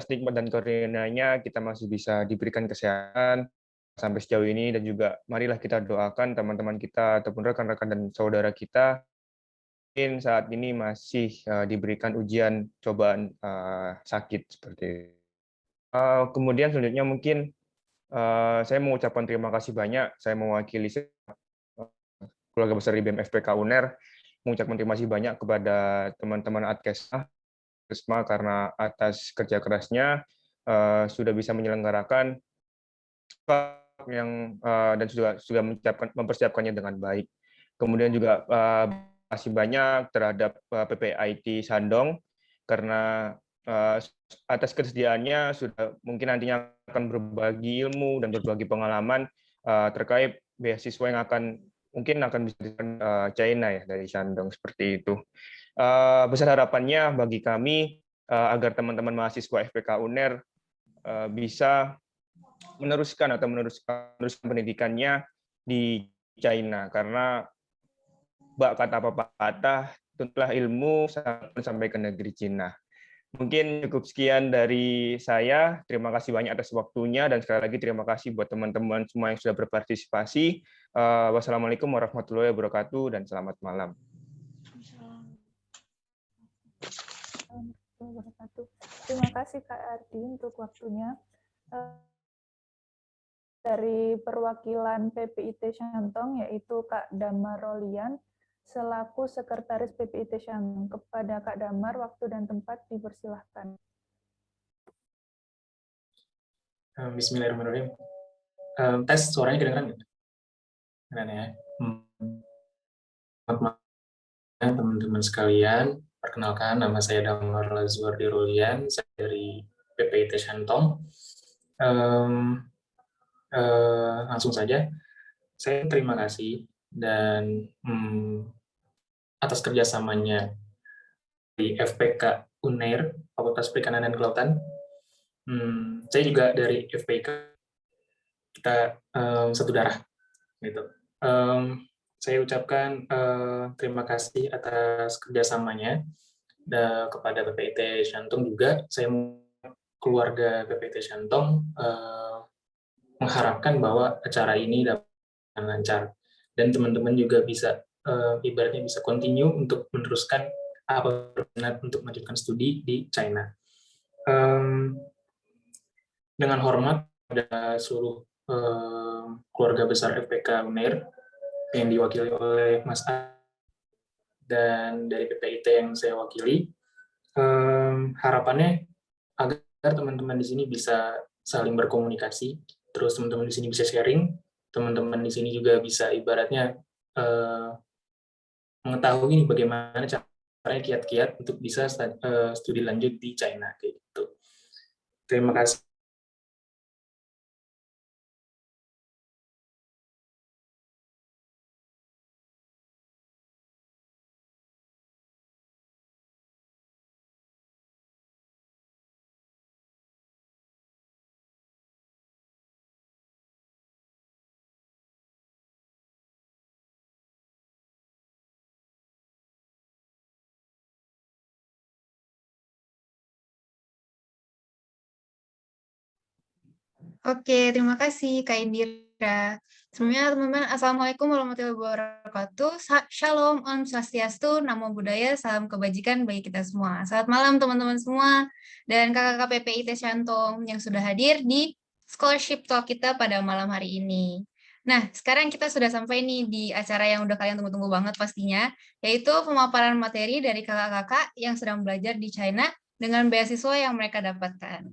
nikmat dan karunia-Nya kita masih bisa diberikan kesehatan sampai sejauh ini, dan juga marilah kita doakan teman-teman kita ataupun rekan-rekan dan saudara kita mungkin saat ini masih diberikan ujian cobaan sakit seperti itu. Kemudian selanjutnya mungkin saya mengucapkan terima kasih banyak. Saya mewakili keluarga besar IBM FPK UNER mengucapkan terima kasih banyak kepada teman-teman Adkesma karena atas kerja kerasnya sudah bisa menyelenggarakan yang dan sudah mempersiapkannya dengan baik. Kemudian juga terima kasih banyak terhadap PPIT Shandong karena atas kesediaannya sudah mungkin nantinya akan berbagi ilmu dan berbagi pengalaman terkait beasiswa yang mungkin akan bisa China ya dari Shandong seperti itu. Besar harapannya bagi kami agar teman-teman mahasiswa FPK UNER bisa meneruskan pendidikannya di China, karena kata pepatah, tentulah ilmu sampai ke negeri Cina. Mungkin cukup sekian dari saya. Terima kasih banyak atas waktunya, dan sekali lagi terima kasih buat teman-teman semua yang sudah berpartisipasi. Wassalamualaikum warahmatullahi wabarakatuh dan selamat malam. Terima kasih Kak Ardi untuk waktunya. Dari perwakilan PPIT Shandong, yaitu Kak Damar Rolian, selaku Sekretaris PPIT Shandong. Kepada Kak Damar, waktu dan tempat dipersilahkan. Bismillahirrahmanirrahim. Tes suaranya kedengeran nggak? Kedengeran ya. Selamat malam teman-teman sekalian. Perkenalkan, nama saya Damar Lazuardi Rolian, saya dari PPIT Shandong. Langsung saja, saya terima kasih dan atas kerjasamanya di FPK UNER, Fakultas Perikanan dan Kelautan. Saya juga dari FPK, kita satu darah, gitu. Saya ucapkan terima kasih atas kerjasamanya kepada PPIT Shandong juga. Saya keluarga PPIT Shandong mengharapkan bahwa acara ini dapat lancar dan teman-teman juga bisa ibaratnya bisa continue untuk meneruskan berminat untuk melanjutkan studi di China. Dengan hormat pada seluruh keluarga besar FPK UNER yang diwakili oleh Mas A dan dari PPIT yang saya wakili, harapannya agar teman-teman di sini bisa saling berkomunikasi, terus teman-teman di sini bisa sharing, teman-teman di sini juga bisa ibaratnya mengetahui bagaimana caranya kiat-kiat untuk bisa studi lanjut di China kayak gitu. Terima kasih. Oke, terima kasih Kak Indira. Sebelumnya teman-teman, Assalamualaikum warahmatullahi wabarakatuh. Shalom, Om Swastiastu, Namo Buddhaya, salam kebajikan bagi kita semua. Selamat malam teman-teman semua dan kakak-kakak PPIT Shandong yang sudah hadir di scholarship talk kita pada malam hari ini. Nah, sekarang kita sudah sampai nih di acara yang udah kalian tunggu-tunggu banget pastinya, yaitu pemaparan materi dari kakak-kakak yang sedang belajar di China dengan beasiswa yang mereka dapatkan.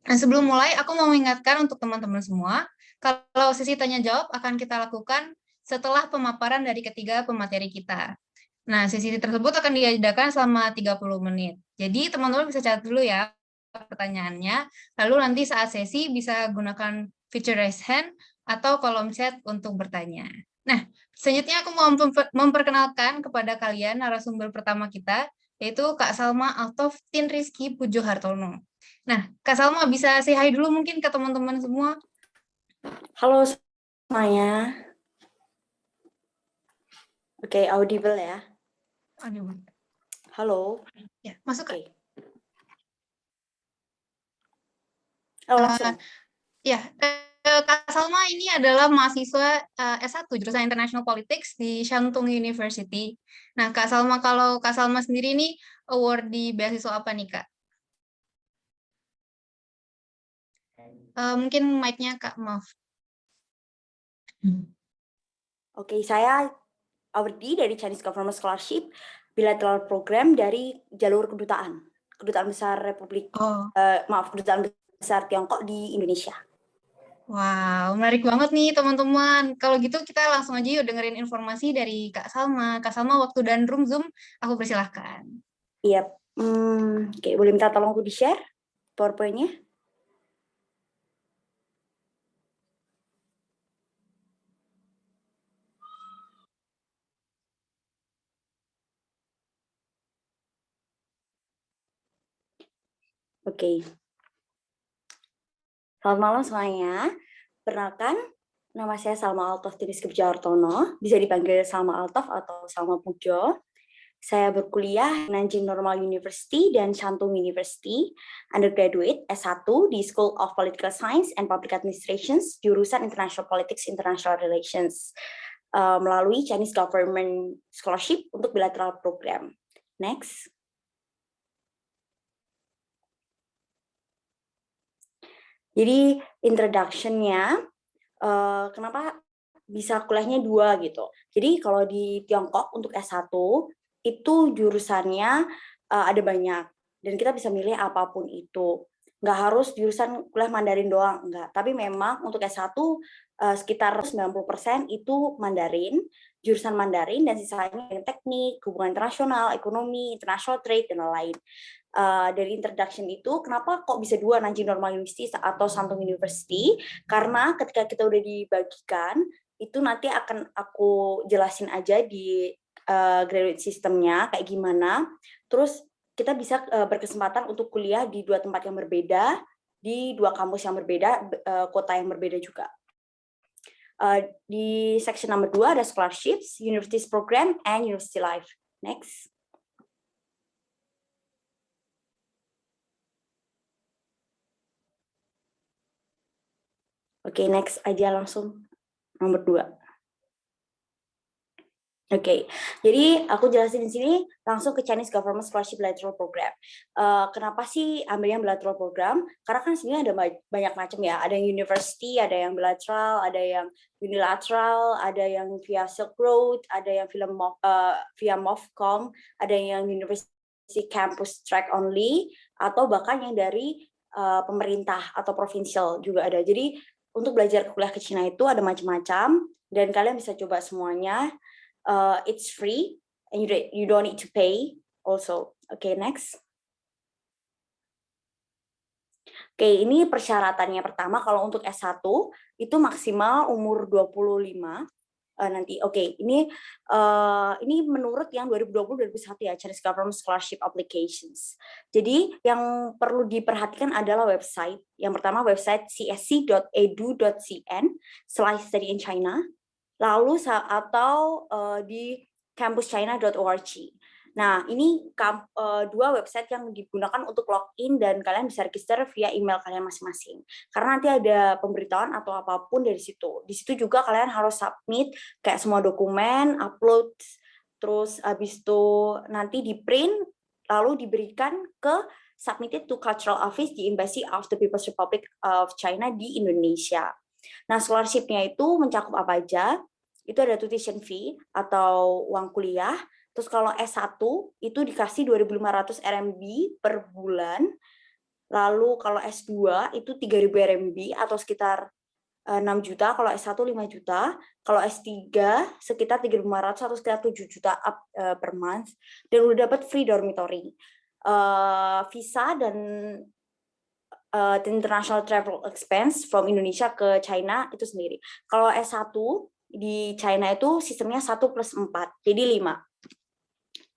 Nah, sebelum mulai, aku mau mengingatkan untuk teman-teman semua, kalau sesi tanya-jawab akan kita lakukan setelah pemaparan dari ketiga pemateri kita. Nah, sesi tersebut akan diadakan selama 30 menit. Jadi, teman-teman bisa catat dulu ya pertanyaannya, lalu nanti saat sesi bisa gunakan feature raise hand atau kolom chat untuk bertanya. Nah, selanjutnya aku mau memperkenalkan kepada kalian narasumber pertama kita, yaitu Kak Salma Altof-Tin Rizky Pujo Hartono. Nah, Kak Salma bisa say hi dulu mungkin ke teman-teman semua. Halo semuanya. Oke, audible ya. Audible. Halo. Ya, masuk Kak. Oh, langsung. Ya, Kak Salma ini adalah mahasiswa S1 jurusan International Politics di Shantung University. Nah, Kak Salma, kalau Kak Salma sendiri ini award di beasiswa apa nih, Kak? Mungkin mic-nya, Kak, maaf. Oke, saya awardee dari Chinese Government Scholarship bilateral program dari jalur kedutaan besar kedutaan besar Tiongkok di Indonesia. Wow, menarik banget nih teman-teman. Kalau gitu kita langsung aja yuk dengerin informasi dari Kak Salma. Kak Salma, waktu dan room Zoom, aku persilahkan. Iya, oke, boleh minta tolong aku di-share PowerPoint-nya? Oke. Selamat malam semuanya. Perkenalkan, nama saya Salma Altof Tinis Kebjawartono, bisa dipanggil Salma Altof atau Salma Pujo. Saya berkuliah di Nanjing Normal University dan Shantung University, undergraduate S1 di School of Political Science and Public Administration, jurusan International Politics International Relations, melalui Chinese Government Scholarship untuk bilateral program. Next. Jadi introduction-nya, kenapa bisa kuliahnya 2 gitu. Jadi kalau di Tiongkok untuk S1 itu jurusannya ada banyak dan kita bisa milih apapun itu. Nggak harus jurusan kuliah Mandarin doang, enggak. Tapi memang untuk S1 sekitar 90% itu Mandarin, jurusan Mandarin, dan sisanya teknik, hubungan internasional, ekonomi, international trade, dan lain-lain. Dari introduction itu, kenapa kok bisa 2 Nanjing Normal University atau Shantung University? Karena ketika kita udah dibagikan, itu nanti akan aku jelasin aja di graduate systemnya kayak gimana. Terus kita bisa berkesempatan untuk kuliah di 2 tempat yang berbeda, di 2 kampus yang berbeda, kota yang berbeda juga. Di section number 2 ada scholarships, universities program, and university life. Next. Oke, next aja langsung nomor 2. Oke, jadi aku jelasin di sini langsung ke Chinese Government Scholarship Bilateral Program. Kenapa sih ambil yang bilateral program? Karena kan sebenarnya ada banyak macam ya. Ada yang university, ada yang bilateral, ada yang unilateral, ada yang via Silk Road, ada yang via MOFCOM, ada yang university campus track only, atau bahkan yang dari pemerintah atau provincial juga ada. Jadi untuk belajar kuliah ke Cina itu ada macam-macam dan kalian bisa coba semuanya. It's free and you don't need to pay also. Okay, next. Oke, ini persyaratannya pertama kalau untuk S1 itu maksimal umur 25 nanti. Oke, ini menurut yang 2020-2021 ya, Chinese Government Scholarship Applications. Jadi yang perlu diperhatikan adalah website. Yang pertama website csc.edu.cn/study in China. Lalu atau di campuschina.org. Nah, ini 2 website yang digunakan untuk login dan kalian bisa register via email kalian masing-masing. Karena nanti ada pemberitahuan atau apapun dari situ. Di situ juga kalian harus submit kayak semua dokumen, upload, terus habis itu nanti di print, lalu diberikan ke submitted to Cultural Office di Embassy of the People's Republic of China di Indonesia. Nah, scholarship-nya itu mencakup apa aja? Itu ada tuition fee atau uang kuliah. Terus kalau S1 itu dikasih 2.500 RMB per bulan. Lalu kalau S2 itu 3.000 RMB atau sekitar 6 juta. Kalau S1 5 juta. Kalau S3 sekitar 3.500 atau sekitar 7 juta up per month. Dan udah dapat free dormitory. Visa dan international travel expense from Indonesia ke China itu sendiri. Kalau S1 di China itu sistemnya 1+4, jadi 5.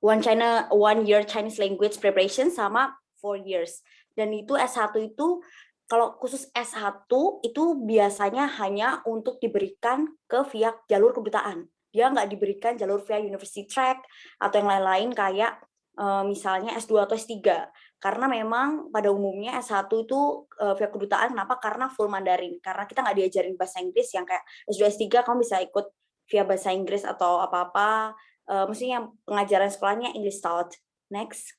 One year Chinese language preparation sama 4 years. Dan itu S1 itu, kalau khusus S1 itu biasanya hanya untuk diberikan ke via jalur kedutaan. Dia nggak diberikan jalur via university track atau yang lain-lain kayak misalnya S2 atau S3. Karena memang pada umumnya S1 itu via kedutaan, kenapa? Karena full Mandarin. Karena kita nggak diajarin bahasa Inggris yang kayak S2, S3 kamu bisa ikut via bahasa Inggris atau apa-apa. Maksudnya pengajaran sekolahnya English taught. Next.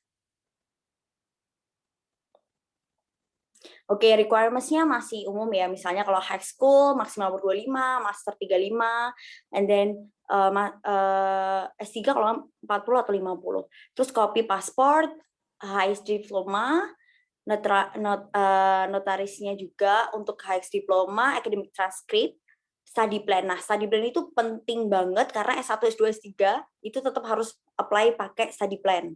Oke, requirements-nya masih umum ya. Misalnya kalau high school maksimal 25, master 35, and then S3 kalau 40 atau 50. Terus copy pasport, highest diploma, notarisnya juga untuk highest diploma, academic transcript, study plan. Nah, study plan itu penting banget karena S1, S2, S3 itu tetap harus apply pakai study plan.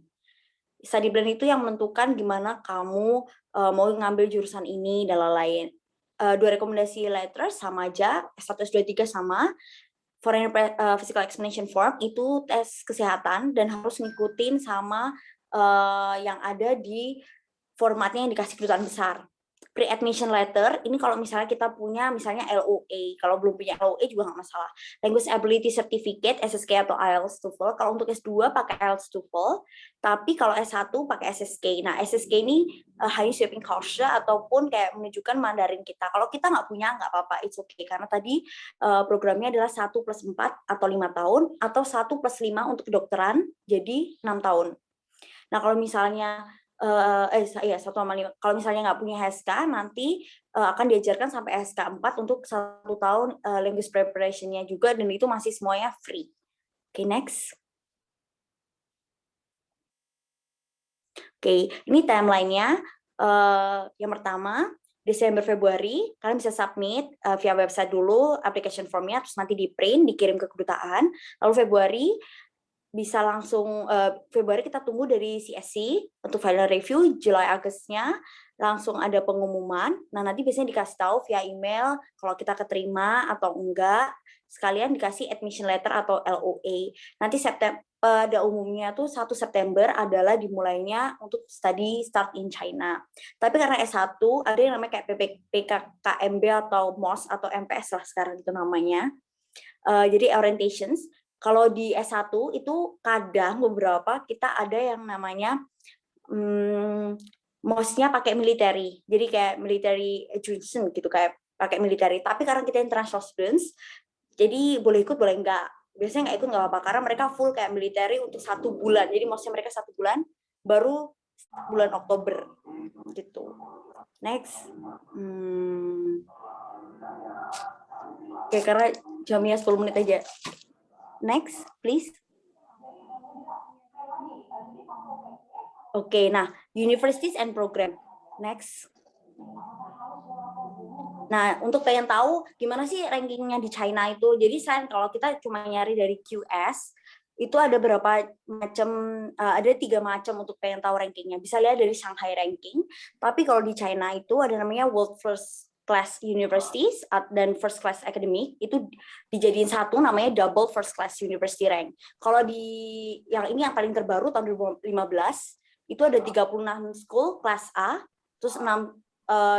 Study plan itu yang menentukan gimana kamu mau ngambil jurusan ini dan lain-lain. 2 rekomendasi letter sama aja, S1, S2, S3 sama. Foreign physical examination form itu tes kesehatan dan harus ngikutin sama yang ada di formatnya yang dikasih kedutaan besar. Pre-admission letter, ini kalau misalnya kita punya misalnya LOA, kalau belum punya LOA juga nggak masalah. Language Ability Certificate, SSK atau IELTS TOEFL, kalau untuk S2 pakai IELTS TOEFL, tapi kalau S1 pakai SSK. Nah, SSK ini High Sweeping Course ataupun kayak menunjukkan Mandarin kita. Kalau kita nggak punya, nggak apa-apa, it's okay. Karena tadi programnya adalah 1+4 atau 5 tahun, atau 1+5 untuk kedokteran, jadi 6 tahun. Nah, kalau misalnya 1 sama 5. Kalau misalnya nggak punya HSK, nanti akan diajarkan sampai HSK 4 untuk 1 tahun language preparation-nya juga, dan itu masih semuanya free. Oke, next. Oke, ini timeline-nya. Yang pertama, Desember Februari, kalian bisa submit via website dulu application form-nya, terus nanti di print, dikirim ke kedutaan. Lalu Februari, bisa langsung Februari kita tunggu dari CSC untuk final review, July Agustusnya langsung ada pengumuman. Nah, nanti biasanya dikasih tahu via email kalau kita keterima atau enggak, sekalian dikasih admission letter atau LOA. Nanti pada umumnya tuh 1 September adalah dimulainya untuk study start in China. Tapi karena S1 ada yang namanya kayak PKKMB atau MOS atau MPS lah sekarang itu namanya. Jadi orientations. Kalau di S1 itu kadang beberapa kita ada yang namanya MOS-nya pakai military. Jadi kayak military education gitu, kayak pakai military. Tapi karena kita international students, jadi boleh ikut boleh enggak. Biasanya nggak ikut nggak apa-apa karena mereka full kayak military untuk 1 bulan. Jadi MOS-nya mereka 1 bulan, baru bulan Oktober gitu. Next. Oke, karena jamnya 10 menit aja. Next, please. Oke, nah, universities and program. Next. Nah, untuk pengen tahu gimana sih rankingnya di China itu, jadi selain kalau kita cuma nyari dari QS, itu ada berapa macam, ada 3 macam untuk pengen tahu rankingnya. Bisa lihat dari Shanghai ranking, tapi kalau di China itu ada namanya World First Class Universities dan First Class Academic, itu dijadiin satu namanya Double First Class University Rank. Kalau di yang ini yang paling terbaru tahun 2015 itu ada 36 school kelas A, terus 6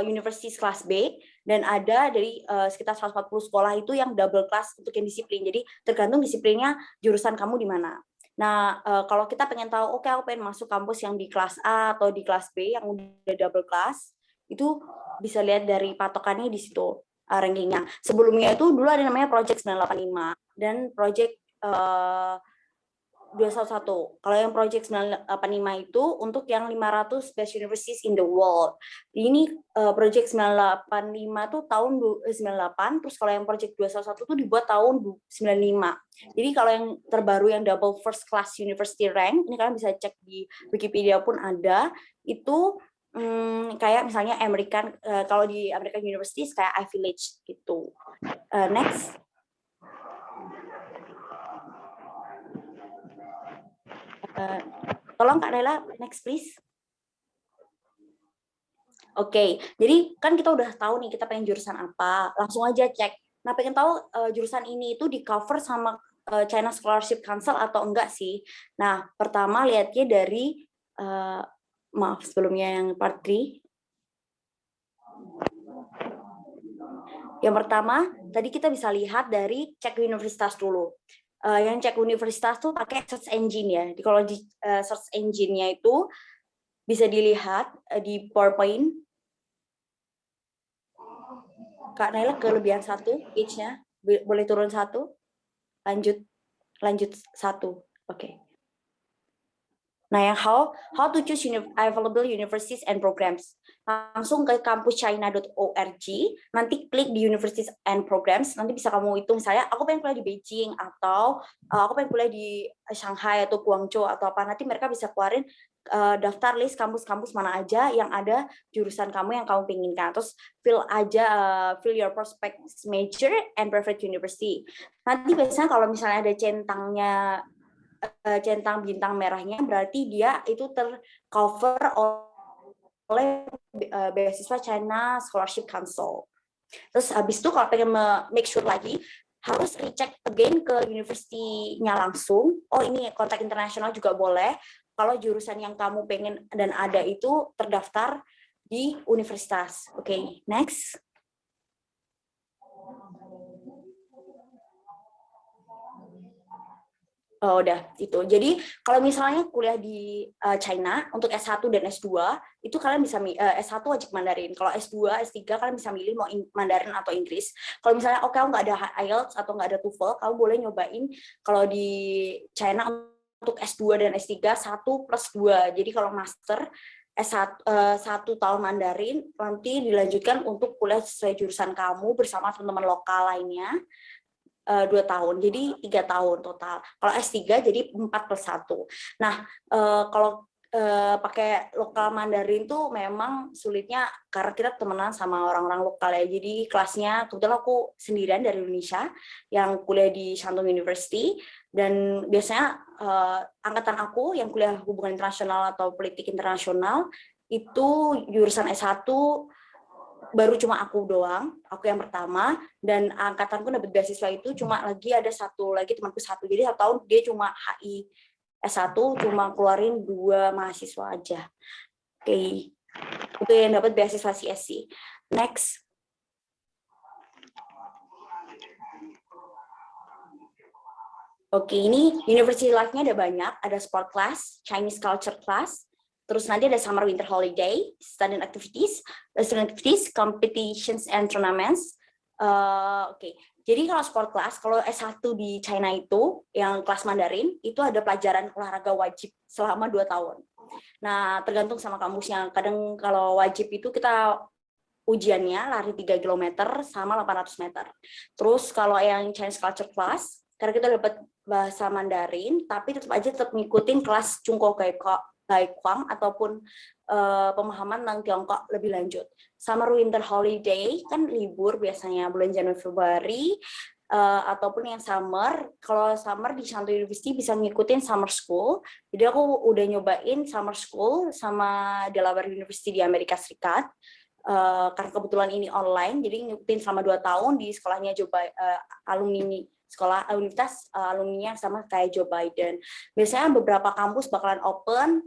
universities kelas B, dan ada dari sekitar 140 sekolah itu yang double class untuk yang disiplin. Jadi tergantung disiplinnya jurusan kamu di mana. Nah, kalau kita pengen tahu, oke, aku pengen masuk kampus yang di kelas A atau di kelas B yang udah double class, itu bisa lihat dari patokannya di situ rankingnya. Sebelumnya itu dulu ada namanya Project 985 dan Project 211. Kalau yang Project 985 itu untuk yang 500 best universities in the world. Ini Project 985 tuh tahun 98, terus kalau yang Project 211 tuh dibuat tahun 95. Jadi kalau yang terbaru yang double first class university rank, ini kalian bisa cek di Wikipedia pun ada, itu kayak misalnya American, kalau di American Universities kayak Ivy League gitu. Next. Tolong Kak Nela, next please. Oke, jadi kan kita udah tahu nih kita pengen jurusan apa, langsung aja cek. Nah, pengen tahu jurusan ini itu di cover sama China Scholarship Council atau enggak sih? Nah, pertama lihatnya dari maaf sebelumnya yang part 3. Yang pertama, tadi kita bisa lihat dari cek universitas dulu. Yang cek universitas tuh pakai search engine ya. Jadi kalau di search engine-nya itu Bisa dilihat di PowerPoint. Kak Naila kelebihan 1, page-nya. Boleh turun 1. Lanjut 1. Oke. Nah, yang how to choose available universities and programs. Langsung ke campuschina.org, nanti klik di universities and programs, nanti bisa kamu hitung, saya aku pengen kuliah di Beijing, atau aku pengen kuliah di Shanghai atau Guangzhou atau apa, nanti mereka bisa keluarin daftar list kampus-kampus mana aja yang ada jurusan kamu yang kamu pinginkan. Terus fill your prospects major and preferred university. Nanti biasanya kalau misalnya ada centang bintang merahnya, berarti dia itu tercover oleh beasiswa China Scholarship Council. Terus habis itu kalau pengen make sure lagi, harus recheck again ke university-nya langsung. Oh, ini kontak internasional juga boleh. Kalau jurusan yang kamu pengen dan ada itu terdaftar di universitas. Oke, next. Oh, udah itu. Jadi kalau misalnya kuliah di China untuk S1 dan S2 itu kalian bisa S1 wajib Mandarin. Kalau S2, S3 kalian bisa milih mau Mandarin atau Inggris. Kalau misalnya kamu nggak ada IELTS atau nggak ada TOEFL, kamu boleh nyobain kalau di China untuk S2 dan S3 1+2. Jadi kalau master S1 1 tahun Mandarin, nanti dilanjutkan untuk kuliah sesuai jurusan kamu bersama teman-teman lokal lainnya. 2 tahun, jadi 3 tahun total. Kalau S3 jadi 4+1. Nah, kalau pakai lokal Mandarin tuh memang sulitnya karena kita temenan sama orang-orang lokal ya. Jadi kelasnya kebetulan aku sendirian dari Indonesia yang kuliah di Shandong University, dan biasanya angkatan aku yang kuliah hubungan internasional atau politik internasional itu jurusan S1 baru cuma aku doang, aku yang pertama, dan angkatanku dapat beasiswa itu cuma lagi ada satu lagi temanku satu. Jadi 1 tahun dia cuma HI S1 cuma keluarin 2 mahasiswa aja. Oke. Itu yang dapat beasiswa CSC. Next. Oke, ini university life-nya ada banyak, ada sport class, Chinese culture class, terus nanti ada summer winter holiday, student activities, competitions and tournaments. Oke. Jadi kalau sport class, kalau S1 di China itu, yang kelas Mandarin, itu ada pelajaran olahraga wajib selama 2 tahun. Nah, tergantung sama kampusnya. Kadang kalau wajib itu kita ujiannya lari 3 km sama 800 meter. Terus kalau yang Chinese culture class, karena kita dapat bahasa Mandarin, tapi tetap ngikutin kelas Chungko Gaikwang ataupun pemahaman tentang Tiongkok lebih lanjut. Summer winter holiday kan libur biasanya bulan Januari Februari, ataupun yang summer. Kalau summer di Shantou University bisa ngikutin summer school. Jadi aku udah nyobain summer school sama Delaware University di Amerika Serikat. Karena kebetulan ini online, jadi ngikutin selama 2 tahun di sekolahnya alumni sekolah universitas alumninya sama kayak Joe Biden. Biasanya beberapa kampus bakalan open,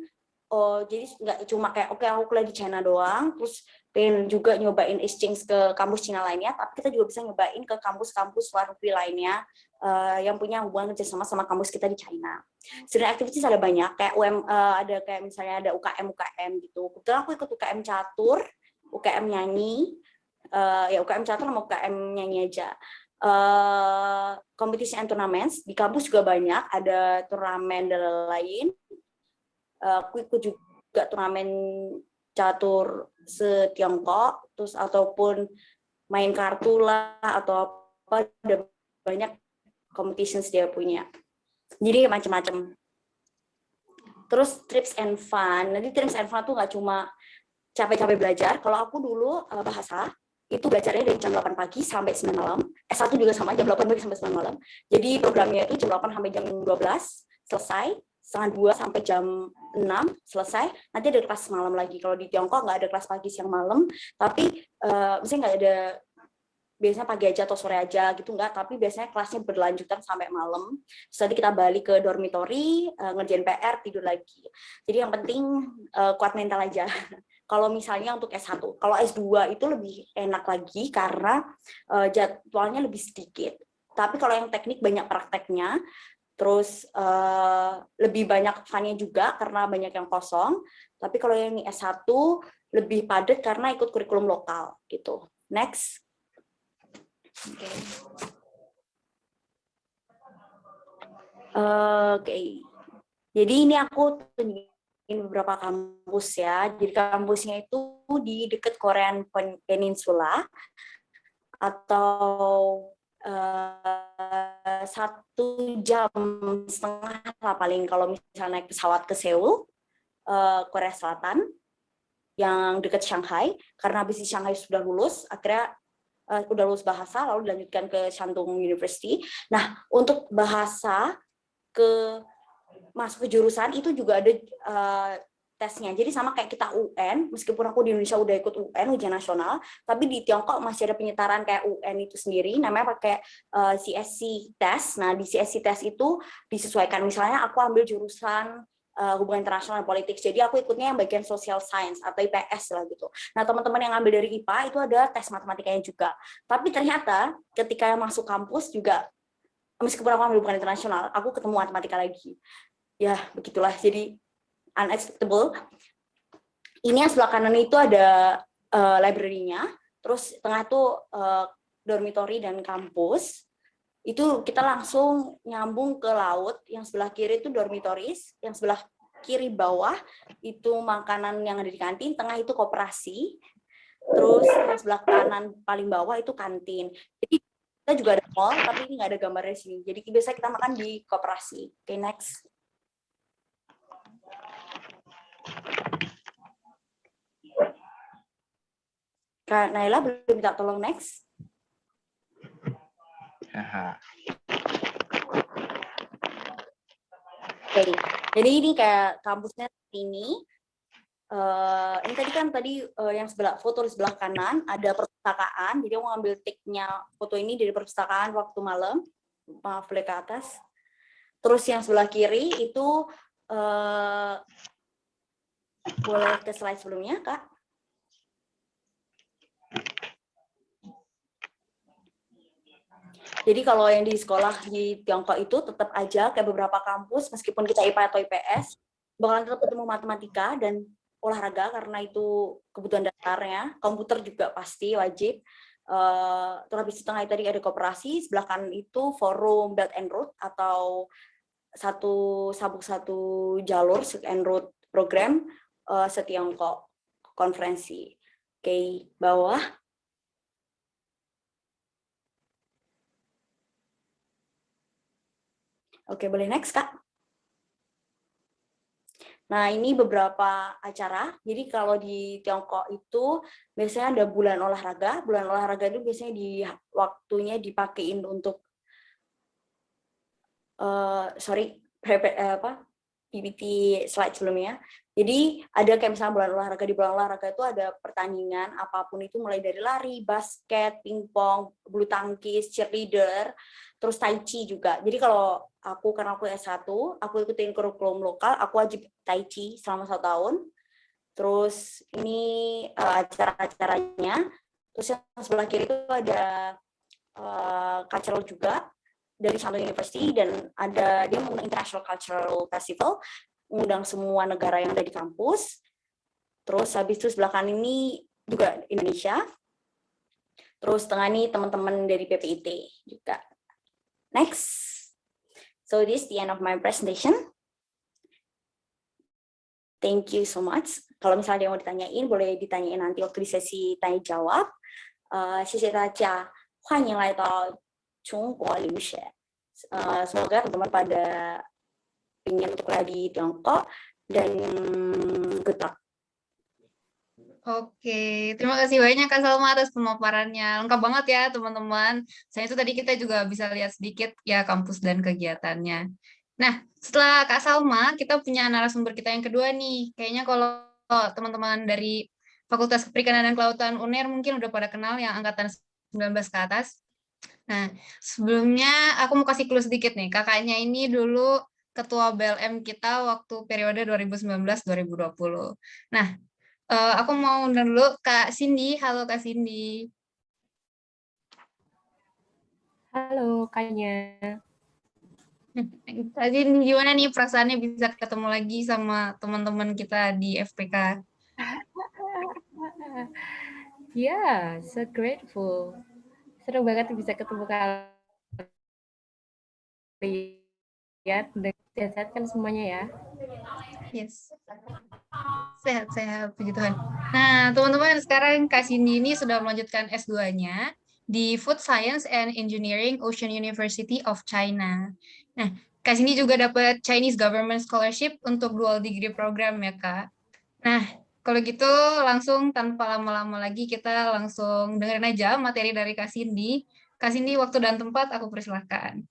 jadi nggak cuma kayak oke aku kuliah di China doang, terus pengen juga nyobain exchange ke kampus Cina lainnya, tapi kita juga bisa nyobain ke kampus-kampus luar negeri lainnya yang punya hubungan kerjasama sama kampus kita di China. Student activities ada banyak, kayak ada kayak misalnya ada UKM gitu. Kebetulan aku ikut UKM catur, UKM nyanyi, ya UKM catur sama UKM nyanyi aja. Competition and tournaments di kampus juga banyak, ada turnamen dan lain. Aku ikut juga turnamen catur se-Tiongkok, terus ataupun main kartu lah atau apa, ada banyak competitions dia punya. Jadi macam-macam. Terus trips and fun. Nanti trips and fun tuh nggak cuma capek-capek belajar. Kalau aku dulu bahasa itu belajarnya dari jam 8 pagi sampai 9 malam. S1 juga sama, jam 8 pagi sampai 9 malam. Jadi programnya itu jam 8 sampai jam 12 selesai, setengah 2 sampai jam 6 selesai. Nanti ada kelas malam lagi. Kalau di Tiongkok nggak ada kelas pagi siang malam, tapi misalnya nggak ada, biasanya pagi aja atau sore aja gitu nggak, tapi biasanya kelasnya berlanjutan sampai malam. Terus nanti kita balik ke dormitory, ngerjain PR, tidur lagi. Jadi yang penting kuat mental aja. Kalau misalnya untuk S1, kalau S2 itu lebih enak lagi karena jadwalnya lebih sedikit. Tapi kalau yang teknik banyak prakteknya, Terus lebih banyak fun-nya juga karena banyak yang kosong. Tapi kalau yang S1 lebih padat karena ikut kurikulum lokal gitu. Next. Oke. Jadi ini aku tunjukin beberapa kampus ya. Jadi kampusnya itu di dekat Korean Peninsula atau 1,5 jam lah paling kalau misalnya naik pesawat ke Seoul, Korea Selatan, yang dekat Shanghai. Karena habis di Shanghai sudah lulus, akhirnya udah lulus bahasa, lalu dilanjutkan ke Shandong University. Nah, untuk bahasa masuk ke jurusan itu juga ada tesnya. Jadi sama kayak kita UN, meskipun aku di Indonesia udah ikut UN, ujian nasional, tapi di Tiongkok masih ada penyetaran kayak UN itu sendiri, namanya pakai CSC test. Nah, di CSC test itu disesuaikan. Misalnya aku ambil jurusan hubungan internasional dan politik, jadi aku ikutnya yang bagian social science atau IPS lah gitu. Nah, teman-teman yang ambil dari IPA itu ada tes matematikanya juga. Tapi ternyata ketika masuk kampus juga, meskipun aku ambil hubungan internasional, aku ketemu matematika lagi. Ya, begitulah. Jadi unexpectable. Ini yang sebelah kanan itu ada library-nya, terus tengah itu dormitory dan kampus. Itu kita langsung nyambung ke laut. Yang sebelah kiri itu dormitories, yang sebelah kiri bawah itu makanan yang ada di kantin, tengah itu koperasi, terus yang sebelah kanan paling bawah itu kantin. Jadi kita juga ada mall, tapi ini nggak ada gambarnya di sini. Jadi biasanya kita makan di koperasi. Oke, next. Kak Naila belum minta tolong next. Oke, jadi ini kayak kampusnya ini. Ini tadi yang foto di sebelah kanan ada perpustakaan. Jadi aku ngambil tiknya foto ini dari perpustakaan waktu malam. Maaf, boleh ke atas. Terus yang sebelah kiri itu boleh ke slide sebelumnya, Kak. Jadi kalau yang di sekolah di Tiongkok itu tetap aja kayak beberapa kampus, meskipun kita IPA atau IPS, bakalan tetap ketemu matematika dan olahraga karena itu kebutuhan dasarnya. Komputer juga pasti wajib. Terus habis setengah tadi ada koperasi, sebelah kanan itu forum Belt and Road atau satu jalur Silk and Road program se-Tiongkok konferensi. Oke, bawah. Oke, boleh next, Kak. Nah, ini beberapa acara. Jadi kalau di Tiongkok itu biasanya ada bulan olahraga. Bulan olahraga itu biasanya waktunya dipakein untuk PPT slide sebelumnya. Jadi ada kayak misalnya bulan olahraga, di bulan olahraga itu ada pertandingan apapun itu, mulai dari lari, basket, pingpong, bulu tangkis, cheerleader, terus tai chi juga. Jadi kalau karena aku S1, aku ikutin kurikulum lokal, aku wajib tai chi selama 1 tahun. Terus ini acara-acaranya. Terus yang sebelah kiri itu ada cultural juga dari Shandong University, dan dia mengundang International Cultural Festival, mengundang semua negara yang ada di kampus. Terus habis itu sebelah kanan ini juga Indonesia. Terus tengah ini teman-teman dari PPIT juga. Next. So this is the end of my presentation. Thank you so much. Kalau misalnya ada yang mau ditanyain, boleh ditanyain nanti waktu di sesi tanya jawab. 谢谢大家，欢迎来到中国留学。Semoga teman-teman pada ingin untuk kuliah di Tiongkok, dan good luck. Oke, terima kasih banyak Kak Salma atas pemaparannya. Lengkap banget ya teman-teman. Saya itu tadi kita juga bisa lihat sedikit ya kampus dan kegiatannya. Nah, setelah Kak Salma, kita punya narasumber kita yang kedua nih. Kayaknya kalau teman-teman dari Fakultas Perikanan dan Kelautan UNER mungkin udah pada kenal yang angkatan 19 ke atas. Nah, sebelumnya aku mau kasih clue sedikit nih. Kakaknya ini dulu ketua BLM kita waktu periode 2019-2020. Nah, aku mau undang dulu Kak Cindy. Halo Kak Cindy. Halo Kaknya. Tadi gimana nih perasaannya bisa ketemu lagi sama teman-teman kita di FPK? Yeah, so grateful. Seru banget bisa ketemu kalian. Sehat-sehat kan semuanya ya. Yes. Sehat-sehat, puji Tuhan. Nah, teman-teman, sekarang Kak Cindy ini sudah melanjutkan S2-nya di Food Science and Engineering Ocean University of China. Nah, Kak Cindy juga dapat Chinese Government Scholarship untuk dual degree program ya, Kak. Nah, kalau gitu langsung tanpa lama-lama lagi kita langsung dengerin aja materi dari Kak Cindy. Kak Cindy, waktu dan tempat aku persilahkan.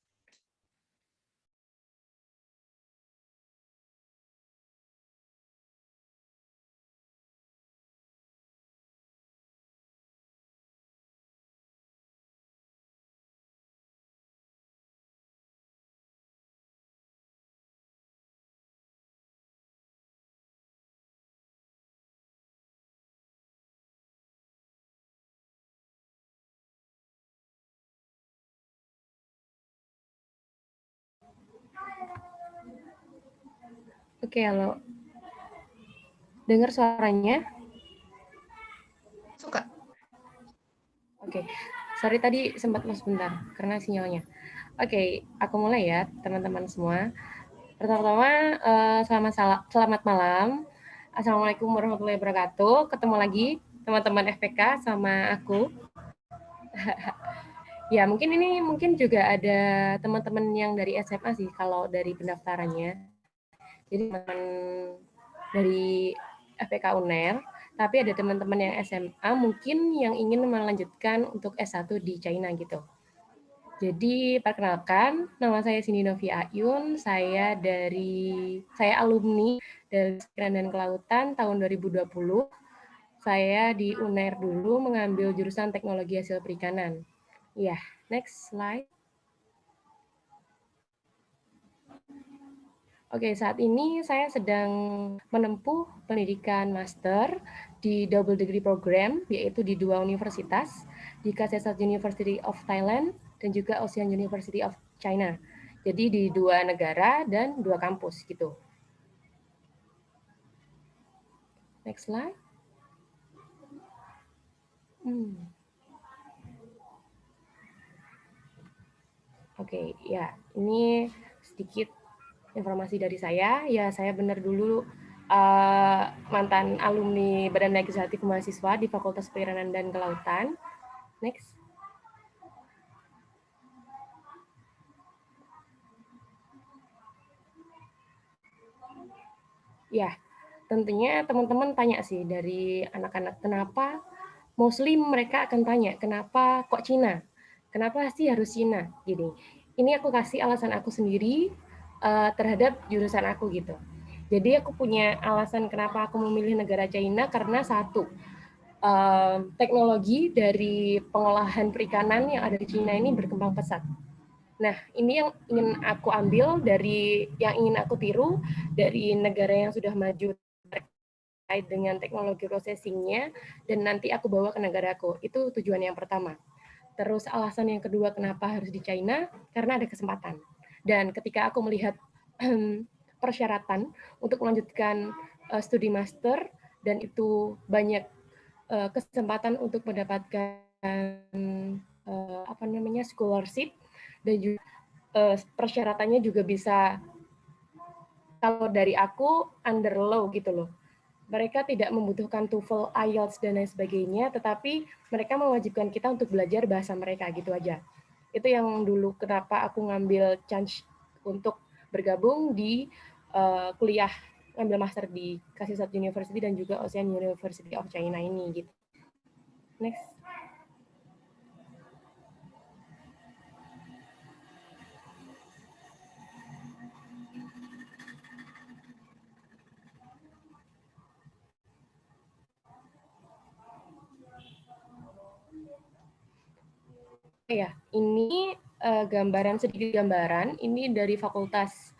Oke, halo. Dengar suaranya? Suka. Oke, sorry tadi sempat mas bentar karena sinyalnya. Oke, aku mulai ya teman-teman semua. Pertama-tama selamat malam. Assalamualaikum warahmatullahi wabarakatuh. Ketemu lagi teman-teman FPK sama aku. Ya mungkin juga ada teman-teman yang dari SMA sih kalau dari pendaftarannya. Jadi teman dari FPK UNER, tapi ada teman-teman yang SMA mungkin yang ingin melanjutkan untuk S1 di China gitu. Jadi perkenalkan, nama saya Cindy Novi Ayun, saya alumni dari Perikanan dan Kelautan tahun 2020. Saya di UNER dulu mengambil jurusan Teknologi Hasil Perikanan. Ya, next slide. Oke, saat ini saya sedang menempuh pendidikan master di double degree program, yaitu di 2 universitas, di Kasetsart University of Thailand dan juga Ocean University of China. Jadi di 2 negara dan 2 kampus gitu. Next slide. Oke, ya ini sedikit informasi dari saya. Ya, saya benar dulu mantan alumni Badan Legislatif Mahasiswa di Fakultas Perikanan dan Kelautan. Next. Ya, tentunya teman-teman tanya sih dari anak-anak kenapa mostly mereka akan tanya kenapa kok Cina? Kenapa sih harus Cina? Gini. Ini aku kasih alasan aku sendiri terhadap jurusan aku gitu. Jadi aku punya alasan kenapa aku memilih negara China karena satu, teknologi dari pengolahan perikanan yang ada di Cina ini berkembang pesat. Nah, ini yang ingin aku ambil yang ingin aku tiru dari negara yang sudah maju terkait dengan teknologi processing-nya dan nanti aku bawa ke negaraku. Itu tujuan yang pertama. Terus alasan yang kedua kenapa harus di China? Karena ada kesempatan. Dan ketika aku melihat persyaratan untuk melanjutkan studi master dan itu banyak kesempatan untuk mendapatkan scholarship dan juga persyaratannya juga bisa kalau dari aku under low gitu loh. Mereka tidak membutuhkan TOEFL, IELTS dan lain sebagainya, tetapi mereka mewajibkan kita untuk belajar bahasa mereka gitu aja. Itu yang dulu kenapa aku ngambil chance untuk bergabung di kuliah ngambil master di Kasetsart University dan juga Ocean University of China ini gitu. Next. Ya, ini sedikit gambaran. Ini dari Fakultas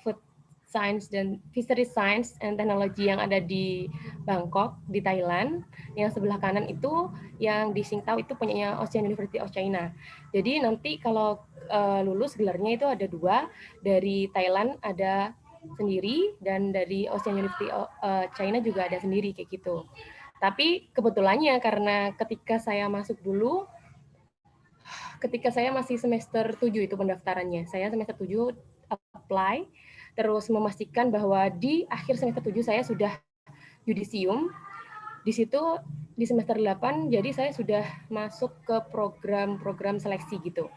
Food Science dan Fisheries Science and Technology yang ada di Bangkok, di Thailand. Yang sebelah kanan itu, yang di Singtao itu punyanya Ocean University of China. Jadi nanti kalau lulus gelarnya itu ada 2, dari Thailand ada sendiri dan dari Ocean University China juga ada sendiri kayak gitu. Tapi kebetulannya karena ketika saya masuk dulu, ketika saya masih semester 7 itu pendaftarannya, saya semester 7 apply, terus memastikan bahwa di akhir semester 7 saya sudah yudisium. Di situ di semester 8 jadi saya sudah masuk ke program seleksi gitu.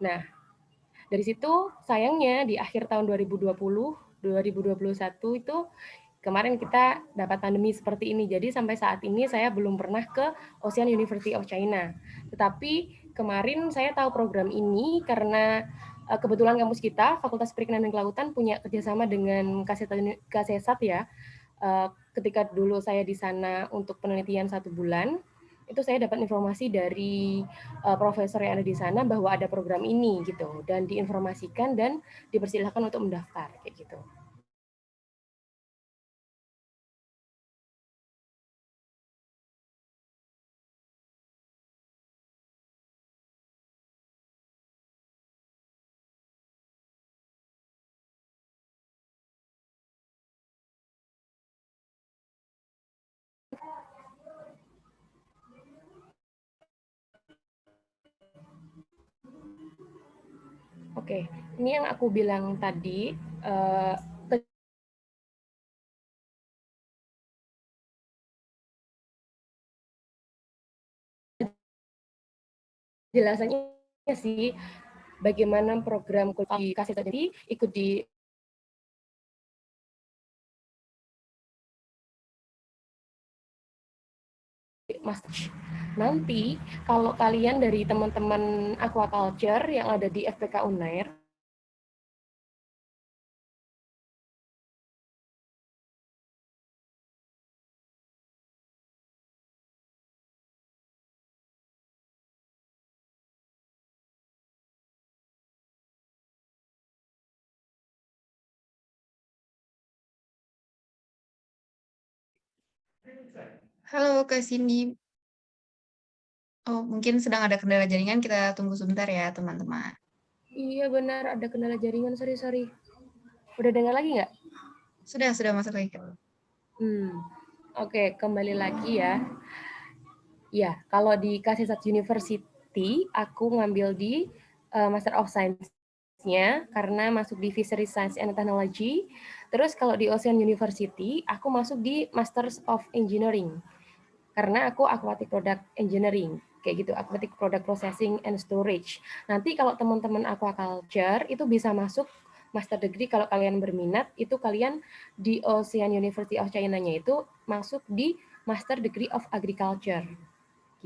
Nah, dari situ sayangnya di akhir tahun 2020, 2021 itu kemarin kita dapat pandemi seperti ini. Jadi sampai saat ini saya belum pernah ke Ocean University of China. Tetapi kemarin saya tahu program ini karena kebetulan kampus kita, Fakultas Perikanan dan Kelautan, punya kerjasama dengan KSESAT ya. Ketika dulu saya di sana untuk penelitian 1 bulan, itu saya dapat informasi dari profesor yang ada di sana bahwa ada program ini gitu, dan diinformasikan dan dipersilahkan untuk mendaftar kayak gitu. Oke, ini yang aku bilang tadi, jelasannya sih bagaimana program di kasih tadi ikut di master. Nanti kalau kalian dari teman-teman aquaculture yang ada di FPK Unair, Halo Kak Cindy. Oh, mungkin sedang ada kendala jaringan, kita tunggu sebentar ya teman-teman. iya benar ada kendala jaringan, sorry. Udah dengar lagi nggak? Sudah masuk lagi Kak. Oke, kembali lagi ya. Ya, kalau di KSESAT University, aku ngambil di Master of Science-nya karena masuk di Fisheries Science and Technology. Terus kalau di Ocean University, aku masuk di Masters of Engineering karena aku Aquatic Product Engineering, kayak gitu, Aquatic Product Processing and Storage. Nanti kalau teman-teman aquaculture itu bisa masuk master degree kalau kalian berminat, itu kalian di Ocean University of China-nya itu masuk di Master Degree of Agriculture,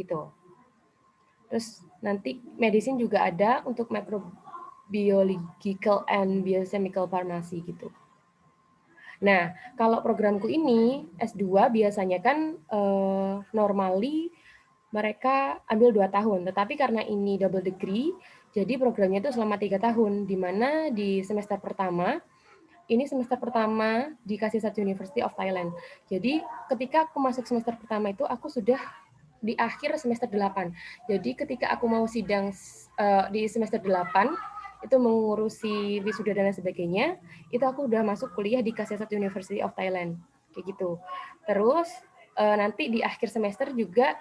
gitu. Terus nanti medicine juga ada untuk microbiological and biochemical pharmacy gitu. Nah, kalau programku ini S2 biasanya kan normally mereka ambil 2 tahun, tetapi karena ini double degree, jadi programnya itu selama 3 tahun, di mana di semester pertama, ini semester pertama di KSESAT University of Thailand. Jadi ketika aku masuk semester pertama itu, aku sudah di akhir semester 8. Jadi ketika aku mau sidang di semester 8, itu mengurusi wisuda dan sebagainya, itu aku udah masuk kuliah di KSESAT University of Thailand, kayak gitu. Terus nanti di akhir semester juga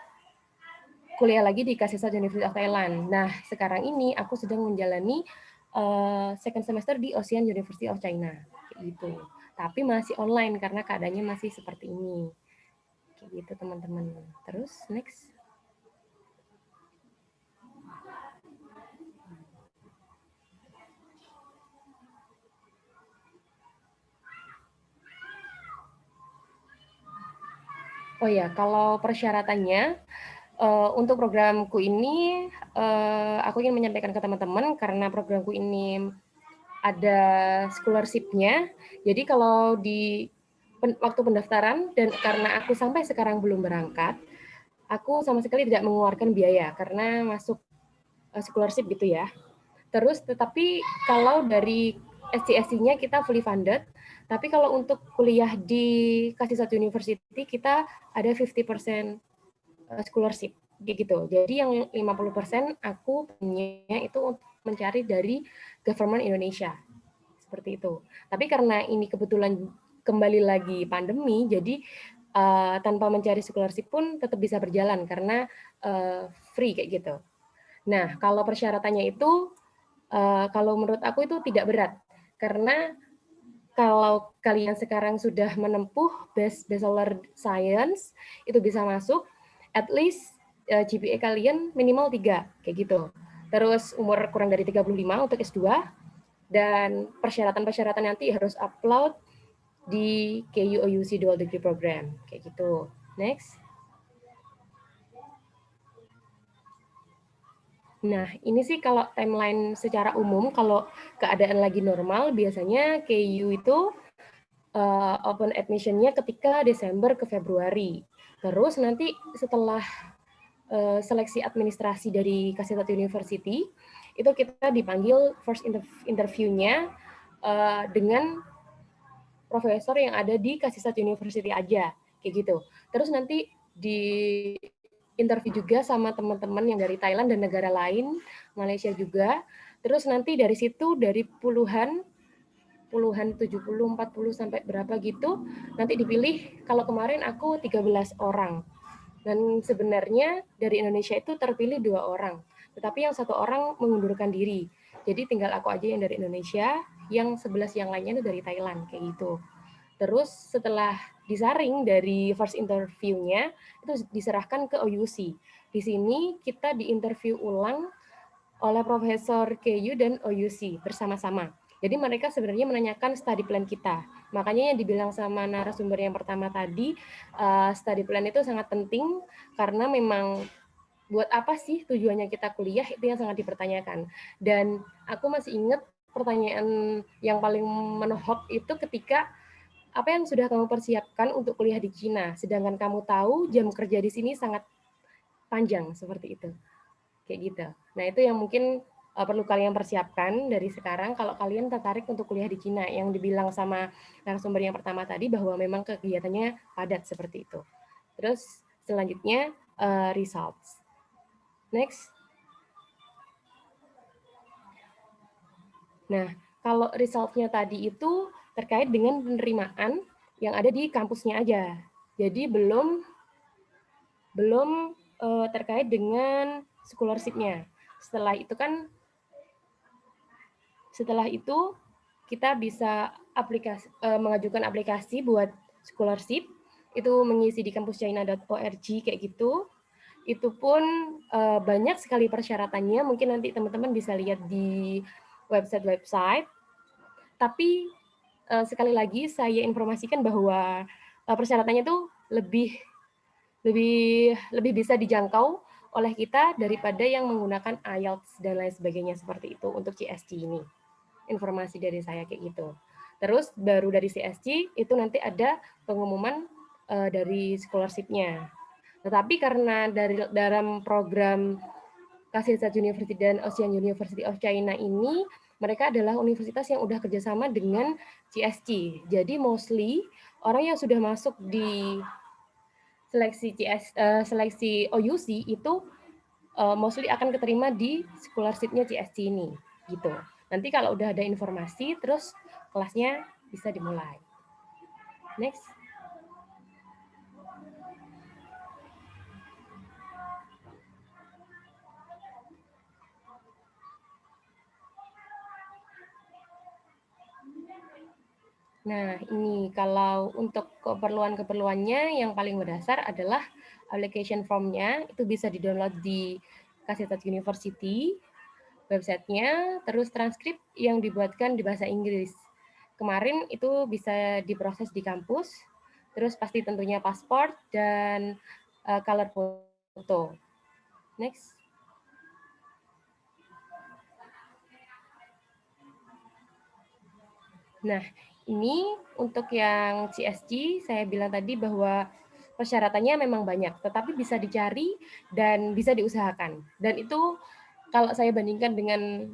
kuliah lagi di KSESAT University of Thailand. Nah, sekarang ini aku sedang menjalani second semester di Ocean University of China, kayak gitu. Tapi masih online karena keadaannya masih seperti ini, kayak gitu teman-teman. Terus next. Oh ya, kalau persyaratannya untuk programku ini, aku ingin menyampaikan ke teman-teman karena programku ini ada scholarship-nya. Jadi kalau di waktu pendaftaran dan karena aku sampai sekarang belum berangkat, aku sama sekali tidak mengeluarkan biaya karena masuk scholarship gitu ya. Terus tetapi kalau dari SCSC-nya kita fully funded, tapi kalau untuk kuliah di KSESAT University kita ada 50% scholarship gitu. Jadi yang 50% aku punya itu mencari dari government Indonesia. Seperti itu. Tapi karena ini kebetulan kembali lagi pandemi, jadi tanpa mencari scholarship pun tetap bisa berjalan karena free kayak gitu. Nah, kalau persyaratannya itu, kalau menurut aku itu tidak berat. Karena kalau kalian sekarang sudah menempuh Bachelor Science, itu bisa masuk, at least GPA kalian minimal 3, kayak gitu. Terus umur kurang dari 35 untuk S2, dan persyaratan-persyaratan nanti harus upload di KU-OUC Dual Degree Program, kayak gitu. Next. Nah, ini sih kalau timeline secara umum, kalau keadaan lagi normal, biasanya KU itu open admission-nya ketika Desember ke Februari. Terus nanti setelah seleksi administrasi dari Kasihtat University, itu kita dipanggil first interview-nya dengan profesor yang ada di Kasihtat University aja, kayak gitu. Terus nanti di interview juga sama teman-teman yang dari Thailand dan negara lain, Malaysia juga. Terus nanti dari situ dari puluhan 70, 40 sampai berapa gitu, nanti dipilih. Kalau kemarin aku 13 orang. Dan sebenarnya dari Indonesia itu terpilih 2 orang, tetapi yang 1 orang mengundurkan diri. Jadi tinggal aku aja yang dari Indonesia, yang 11 yang lainnya itu dari Thailand, kayak gitu. Terus setelah disaring dari first interview-nya, itu diserahkan ke OUC. Di sini kita diinterview ulang oleh Profesor KU dan OUC bersama-sama. Jadi mereka sebenarnya menanyakan study plan kita. Makanya yang dibilang sama narasumber yang pertama tadi, study plan itu sangat penting karena memang buat apa sih tujuannya kita kuliah, itu yang sangat dipertanyakan. Dan aku masih ingat pertanyaan yang paling menohok itu ketika apa yang sudah kamu persiapkan untuk kuliah di Cina, sedangkan kamu tahu jam kerja di sini sangat panjang, seperti itu. Kayak gitu. Nah, itu yang mungkin perlu kalian persiapkan dari sekarang kalau kalian tertarik untuk kuliah di Cina, yang dibilang sama narasumber yang pertama tadi bahwa memang kegiatannya padat seperti itu. Terus selanjutnya results. Next. Nah, kalau resultnya tadi itu terkait dengan penerimaan yang ada di kampusnya aja. Jadi belum terkait dengan scholarship-nya. Setelah itu kita bisa mengajukan aplikasi buat scholarship, itu mengisi di kampuschina.org kayak gitu. Itu pun banyak sekali persyaratannya, mungkin nanti teman-teman bisa lihat di website. Tapi sekali lagi saya informasikan bahwa persyaratannya itu lebih bisa dijangkau oleh kita daripada yang menggunakan IELTS dan lain sebagainya seperti itu untuk CSG ini. Informasi dari saya kayak gitu. Terus baru dari CSG itu nanti ada pengumuman dari scholarship-nya. Tetapi karena dalam program Kasihtat University dan Ocean University of China ini, mereka adalah universitas yang udah kerjasama dengan CSG. Jadi mostly orang yang sudah masuk di seleksi OUC itu mostly akan keterima di scholarship-nya CSG ini, gitu. Nanti kalau udah ada informasi, terus kelasnya bisa dimulai. Next. Nah, ini kalau untuk keperluan-keperluannya yang paling mendasar adalah application form-nya, itu bisa di-download di Kasihtat University, websitenya, terus transkrip yang dibuatkan di bahasa Inggris. Kemarin itu bisa diproses di kampus, terus pasti tentunya paspor dan color foto. Next. Nah, ini untuk yang CSG, saya bilang tadi bahwa persyaratannya memang banyak, tetapi bisa dicari dan bisa diusahakan. Dan itu kalau saya bandingkan dengan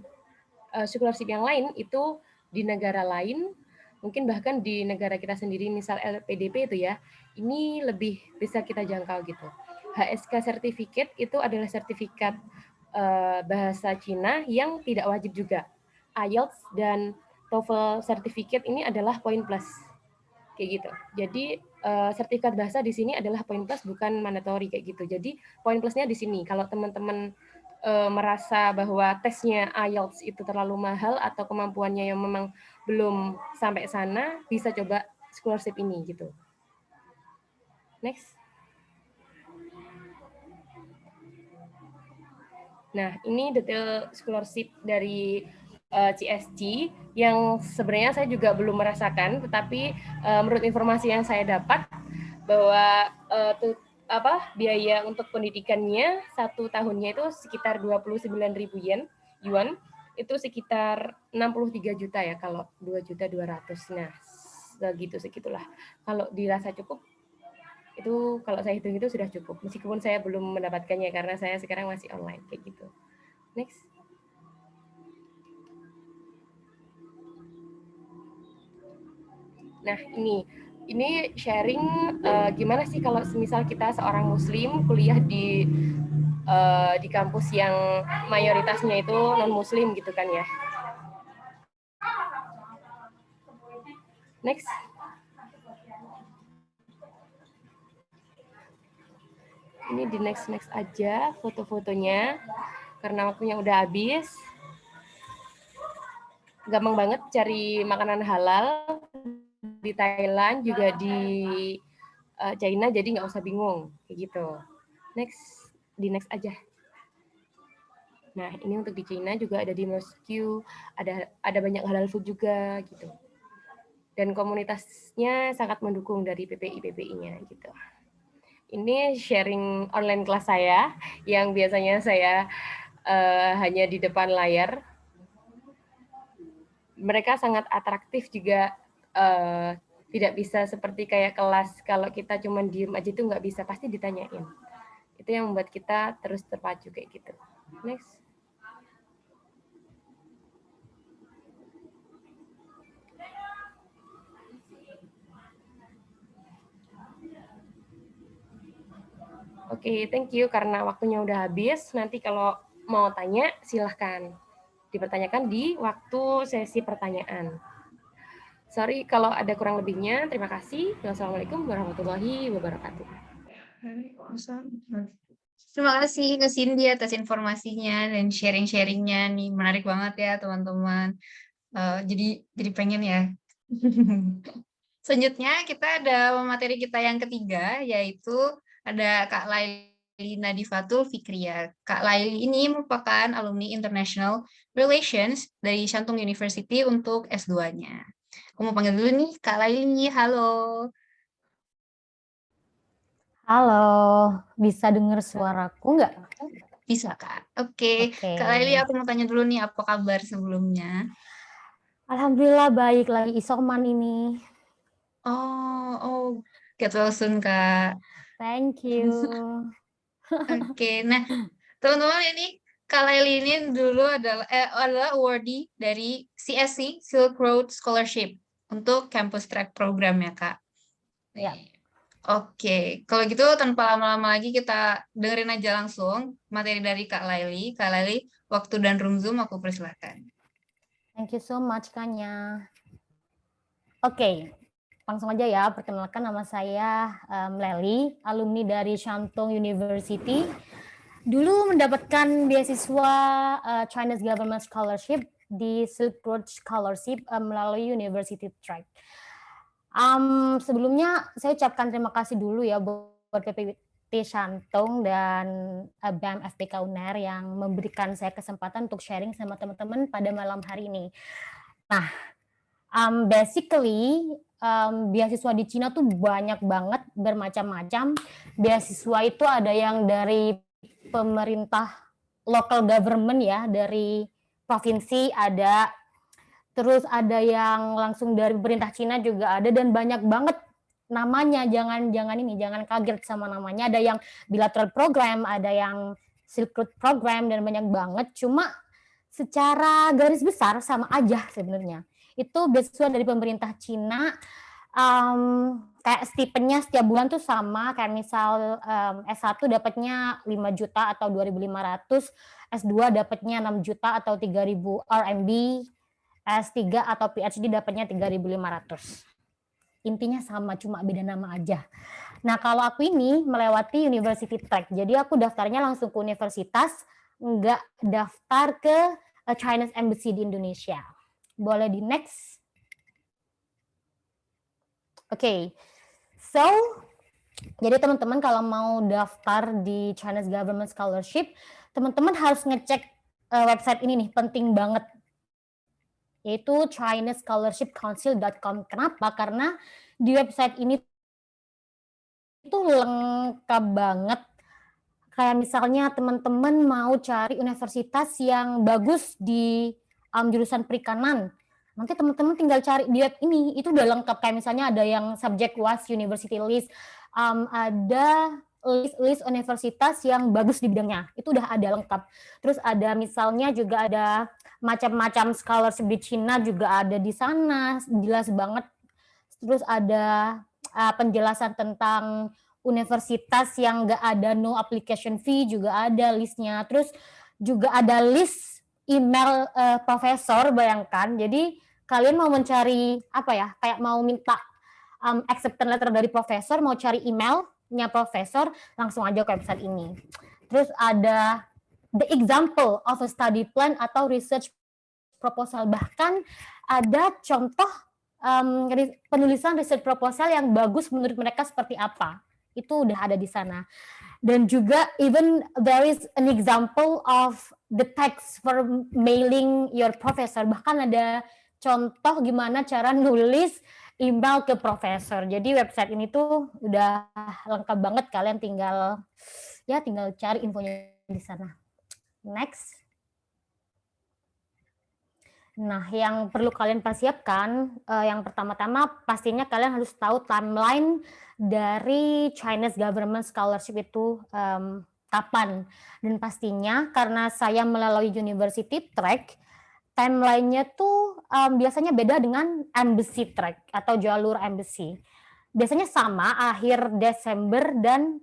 scholarship yang lain, itu di negara lain, mungkin bahkan di negara kita sendiri, misal LPDP itu ya, ini lebih bisa kita jangkau gitu. HSK Certificate itu adalah sertifikat bahasa Cina yang tidak wajib juga. IELTS dan TOEFL certificate ini adalah poin plus. Kayak gitu. Jadi sertifikat bahasa di sini adalah poin plus, bukan mandatory kayak gitu. Jadi poin plusnya di sini. Kalau teman-teman merasa bahwa tesnya IELTS itu terlalu mahal atau kemampuannya yang memang belum sampai sana, bisa coba scholarship ini gitu. Next. Nah, ini detail scholarship dari CSG yang sebenarnya saya juga belum merasakan, tetapi menurut informasi yang saya dapat bahwa biaya untuk pendidikannya 1 tahunnya itu sekitar 29.000 yuan, itu sekitar 63 juta ya kalau 2.200.000. Nah, segitulah. Kalau dirasa cukup, itu kalau saya hitung itu sudah cukup, meskipun saya belum mendapatkannya karena saya sekarang masih online kayak gitu. Next. Nah, ini sharing gimana sih kalau misal kita seorang muslim kuliah di kampus yang mayoritasnya itu non muslim gitu kan ya. Next. Ini di next aja foto-fotonya karena waktunya udah habis. Gampang banget cari makanan halal di Thailand juga di China, jadi nggak usah bingung kayak gitu. Next, di next aja. Nah, ini untuk di China juga ada di Moscow, ada banyak halal food juga gitu. Dan komunitasnya sangat mendukung dari PPI-PPI-nya gitu. Ini sharing online kelas saya yang biasanya saya hanya di depan layar. Mereka sangat atraktif juga, tidak bisa seperti kayak kelas kalau kita cuma diem aja itu nggak bisa, pasti ditanyain. Itu yang membuat kita terus terpacu kayak gitu. Next. Oke, thank you karena waktunya udah habis. Nanti kalau mau tanya silahkan dipertanyakan di waktu sesi pertanyaan. Sorry kalau ada kurang lebihnya. Terima kasih. Wassalamualaikum warahmatullahi wabarakatuh. Terima kasih ke Cindy atas informasinya dan sharing-sharingnya nih, menarik banget ya teman-teman. Jadi pengen ya. Selanjutnya kita ada materi kita yang ketiga, yaitu ada Kak Laili Nadifatul Fikriya. Kak Laili ini merupakan alumni International Relations dari Shantung University untuk S2-nya. Aku mau panggil dulu nih Kak Laili, halo. Halo, bisa dengar suaraku nggak? Bisa, Kak. Oke. Kak Laili, aku mau tanya dulu nih, apa kabar sebelumnya? Alhamdulillah baik, lagi isoman ini. Oh, get well soon, Kak. Thank you. Oke, nah teman-teman ini Kak Laili ini dulu adalah awardee dari CSC, Silk Road Scholarship, untuk Campus Track Program ya, Kak? Ya. Oke, kalau gitu tanpa lama-lama lagi kita dengerin aja langsung materi dari Kak Laili. Kak Laili, waktu dan room Zoom aku persilahkan. Thank you so much, Kanya. Oke, langsung aja ya. Perkenalkan, nama saya Leli, alumni dari Shantung University. Dulu mendapatkan beasiswa Chinese Government Scholarship di Silk Road Scholarship melalui University Track. Sebelumnya saya ucapkan terima kasih dulu ya buat PPIT Shantung dan BEM FPK UNER yang memberikan saya kesempatan untuk sharing sama teman-teman pada malam hari ini. Nah, basically beasiswa di Cina tuh banyak banget, bermacam-macam. Beasiswa itu ada yang dari pemerintah local government ya, dari provinsi ada, terus ada yang langsung dari pemerintah Cina juga ada, dan banyak banget namanya. Jangan kaget sama namanya. Ada yang bilateral program, ada yang Silk Road program, dan banyak banget. Cuma secara garis besar sama aja sebenarnya. Itu beasiswa dari pemerintah Cina kayak stipendnya setiap bulan tuh sama, kayak misal S1 dapatnya 5 juta atau 2.500, S2 dapatnya 6 juta atau 3.000 RMB, S3 atau PhD dapatnya 3.500. Intinya sama, cuma beda nama aja. Nah, kalau aku ini melewati University Track, jadi aku daftarnya langsung ke universitas, nggak daftar ke Chinese Embassy di Indonesia. Boleh di next? Oke, so jadi teman-teman kalau mau daftar di Chinese Government Scholarship, teman-teman harus ngecek website ini nih, penting banget, yaitu chinesescholarshipcouncil.com. Kenapa? Karena di website ini itu lengkap banget. Kayak misalnya teman-teman mau cari universitas yang bagus di jurusan perikanan, nanti teman-teman tinggal cari di web ini, itu udah lengkap. Kayak misalnya ada yang subject was university list, ada list universitas yang bagus di bidangnya, itu udah ada lengkap. Terus ada misalnya juga ada macam-macam scholarship di Cina juga ada di sana, jelas banget. Terus ada penjelasan tentang universitas yang nggak ada no application fee juga ada listnya. Terus juga ada list email profesor, bayangkan. Jadi kalian mau mencari apa ya, kayak mau minta acceptance letter dari profesor, mau cari emailnya profesor, langsung aja ke website ini. Terus ada the example of a study plan atau research proposal, bahkan ada contoh penulisan research proposal yang bagus menurut mereka seperti apa, itu udah ada di sana. Dan juga even there is an example of the text for mailing your professor, bahkan ada contoh gimana cara nulis email ke profesor. Jadi website ini tuh udah lengkap banget, kalian tinggal cari infonya di sana. Next. Nah, yang perlu kalian persiapkan, yang pertama-tama pastinya kalian harus tahu timeline dari Chinese Government Scholarship itu kapan. Dan pastinya karena saya melalui University Track, timeline-nya tuh biasanya beda dengan Embassy Track atau jalur Embassy. Biasanya sama, akhir Desember dan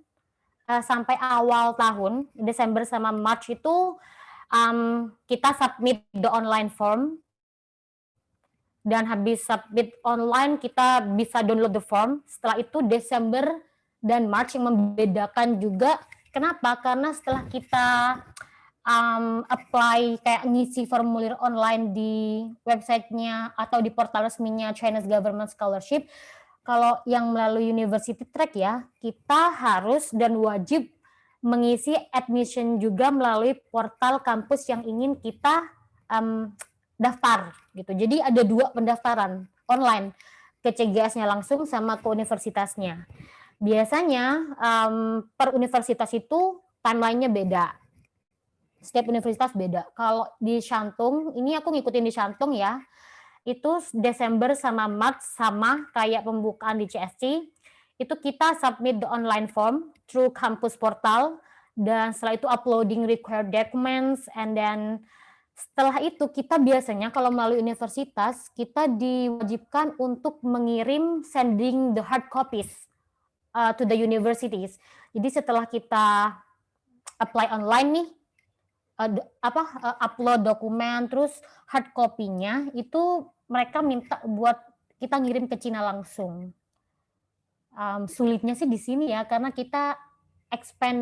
sampai awal tahun, Desember sama March itu kita submit the online form. Dan habis submit online, kita bisa download the form. Setelah itu Desember dan March yang membedakan juga. Kenapa? Karena setelah kita apply, kayak ngisi formulir online di websitenya atau di portal resminya Chinese Government Scholarship, kalau yang melalui University Track ya, kita harus dan wajib mengisi admission juga melalui portal kampus yang ingin kita daftar gitu. Jadi ada 2 pendaftaran online, ke CGS-nya langsung sama ke universitasnya. Biasanya per universitas itu timeline-nya beda. Setiap universitas beda. Kalau di Shantung, ini aku ngikutin di Shantung ya, itu Desember sama Maret sama kayak pembukaan di CSC, itu kita submit the online form through campus portal, dan setelah itu uploading required documents, and then setelah itu kita biasanya kalau melalui universitas, kita diwajibkan untuk mengirim sending the hard copies to the universities. Jadi setelah kita apply online nih, upload dokumen, terus hard copy-nya itu mereka minta buat kita ngirim ke Cina langsung. Sulitnya sih di sini ya, karena kita expend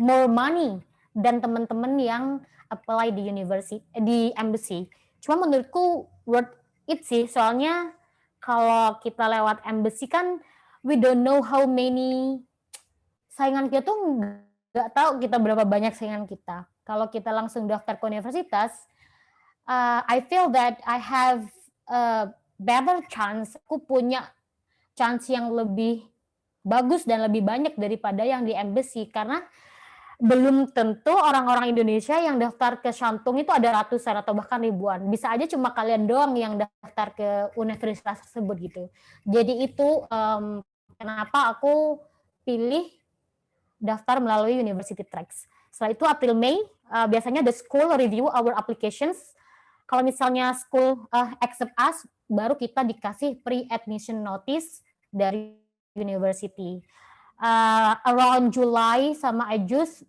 more money dan teman-teman yang apply di university, di embassy. Cuma menurutku worth it sih, soalnya kalau kita lewat embassy kan we don't know how many saingan kita tuh, nggak tahu kita berapa banyak saingan kita. Kalau kita langsung daftar ke universitas, I feel that I have a better chance, aku punya chance yang lebih bagus dan lebih banyak daripada yang di embassy, karena belum tentu orang-orang Indonesia yang daftar ke Shantung itu ada ratusan atau bahkan ribuan. Bisa aja cuma kalian doang yang daftar ke universitas tersebut gitu. Jadi itu kenapa aku pilih daftar melalui University Tracks. Setelah itu April Mei, biasanya the school review our applications. Kalau misalnya school accept us, baru kita dikasih pre-admission notice dari university. Around July sama Agustus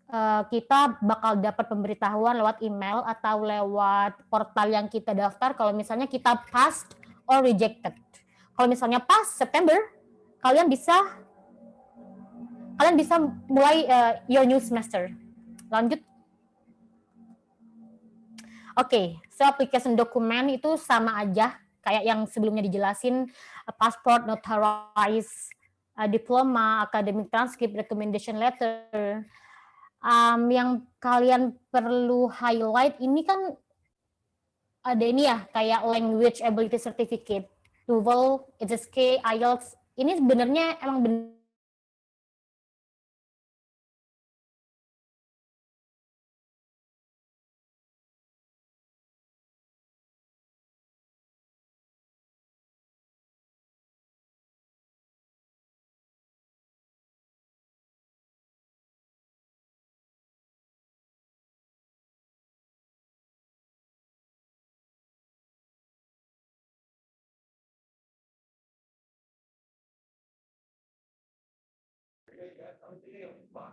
kita bakal dapat pemberitahuan lewat email atau lewat portal yang kita daftar kalau misalnya kita passed or rejected. Kalau misalnya pass September, kalian bisa mulai your new semester. Lanjut. Oke, so application dokumen itu sama aja kayak yang sebelumnya dijelasin, passport, notarized diploma, academic transcript, recommendation letter. Yang kalian perlu highlight ini kan ada ini ya, kayak language ability certificate, TOEFL, HSK, IELTS. Ini sebenarnya emang benar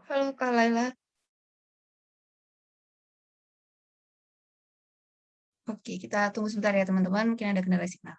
Halo Kak Laila. Oke, kita tunggu sebentar ya teman-teman, mungkin ada kendala signal.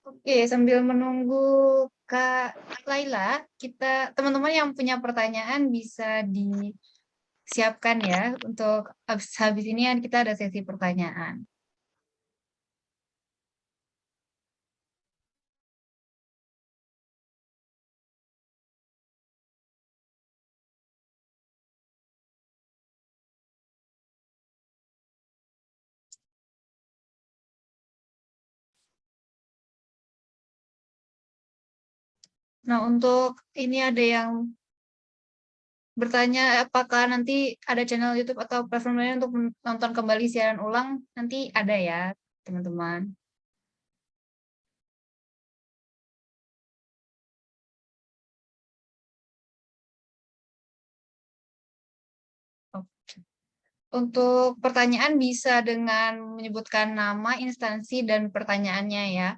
Oke, sambil menunggu Kak Laila, teman-teman yang punya pertanyaan bisa disiapkan ya untuk habis ini kita ada sesi pertanyaan. Nah, untuk ini ada yang bertanya apakah nanti ada channel YouTube atau platform lain untuk menonton kembali siaran ulang, nanti ada ya, teman-teman. Oke. Untuk pertanyaan bisa dengan menyebutkan nama, instansi, dan pertanyaannya ya.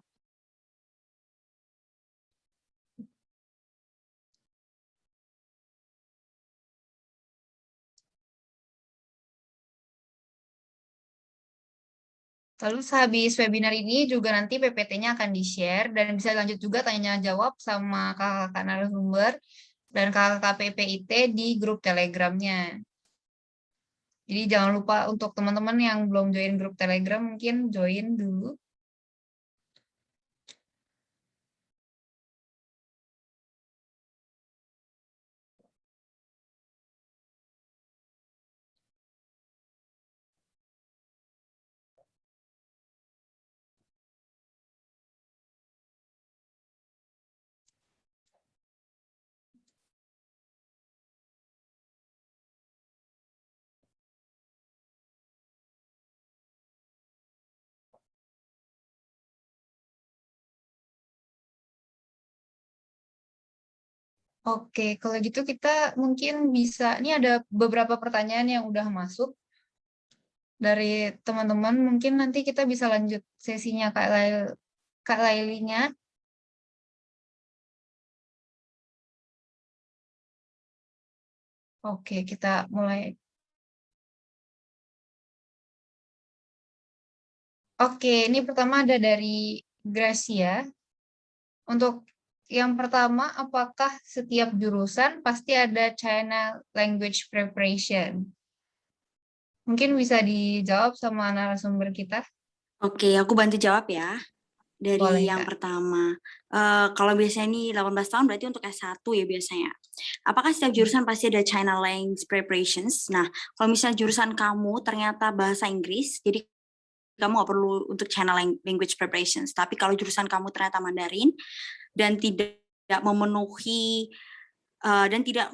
Lalu sehabis webinar ini juga nanti PPT-nya akan di-share dan bisa lanjut juga tanya-jawab sama kakak-kakak narasumber dan kakak-kakak PPIT di grup Telegram-nya. Jadi jangan lupa untuk teman-teman yang belum join grup Telegram mungkin join dulu. Oke, kalau gitu kita mungkin bisa, ini ada beberapa pertanyaan yang udah masuk dari teman-teman. Mungkin nanti kita bisa lanjut sesinya Kak Lailinya. Oke, kita mulai. Oke, ini pertama ada dari Gracia. Untuk yang pertama, apakah setiap jurusan pasti ada China Language Preparation? Mungkin bisa dijawab sama narasumber kita. Oke, aku bantu jawab ya. Dari Boleh, yang Kak. pertama, kalau biasanya ini 18 tahun berarti untuk S1 ya biasanya. Apakah setiap jurusan pasti ada China Language Preparations? Nah, kalau misalnya jurusan kamu ternyata bahasa Inggris, jadi kamu nggak perlu untuk China Language Preparations. Tapi kalau jurusan kamu ternyata Mandarin dan tidak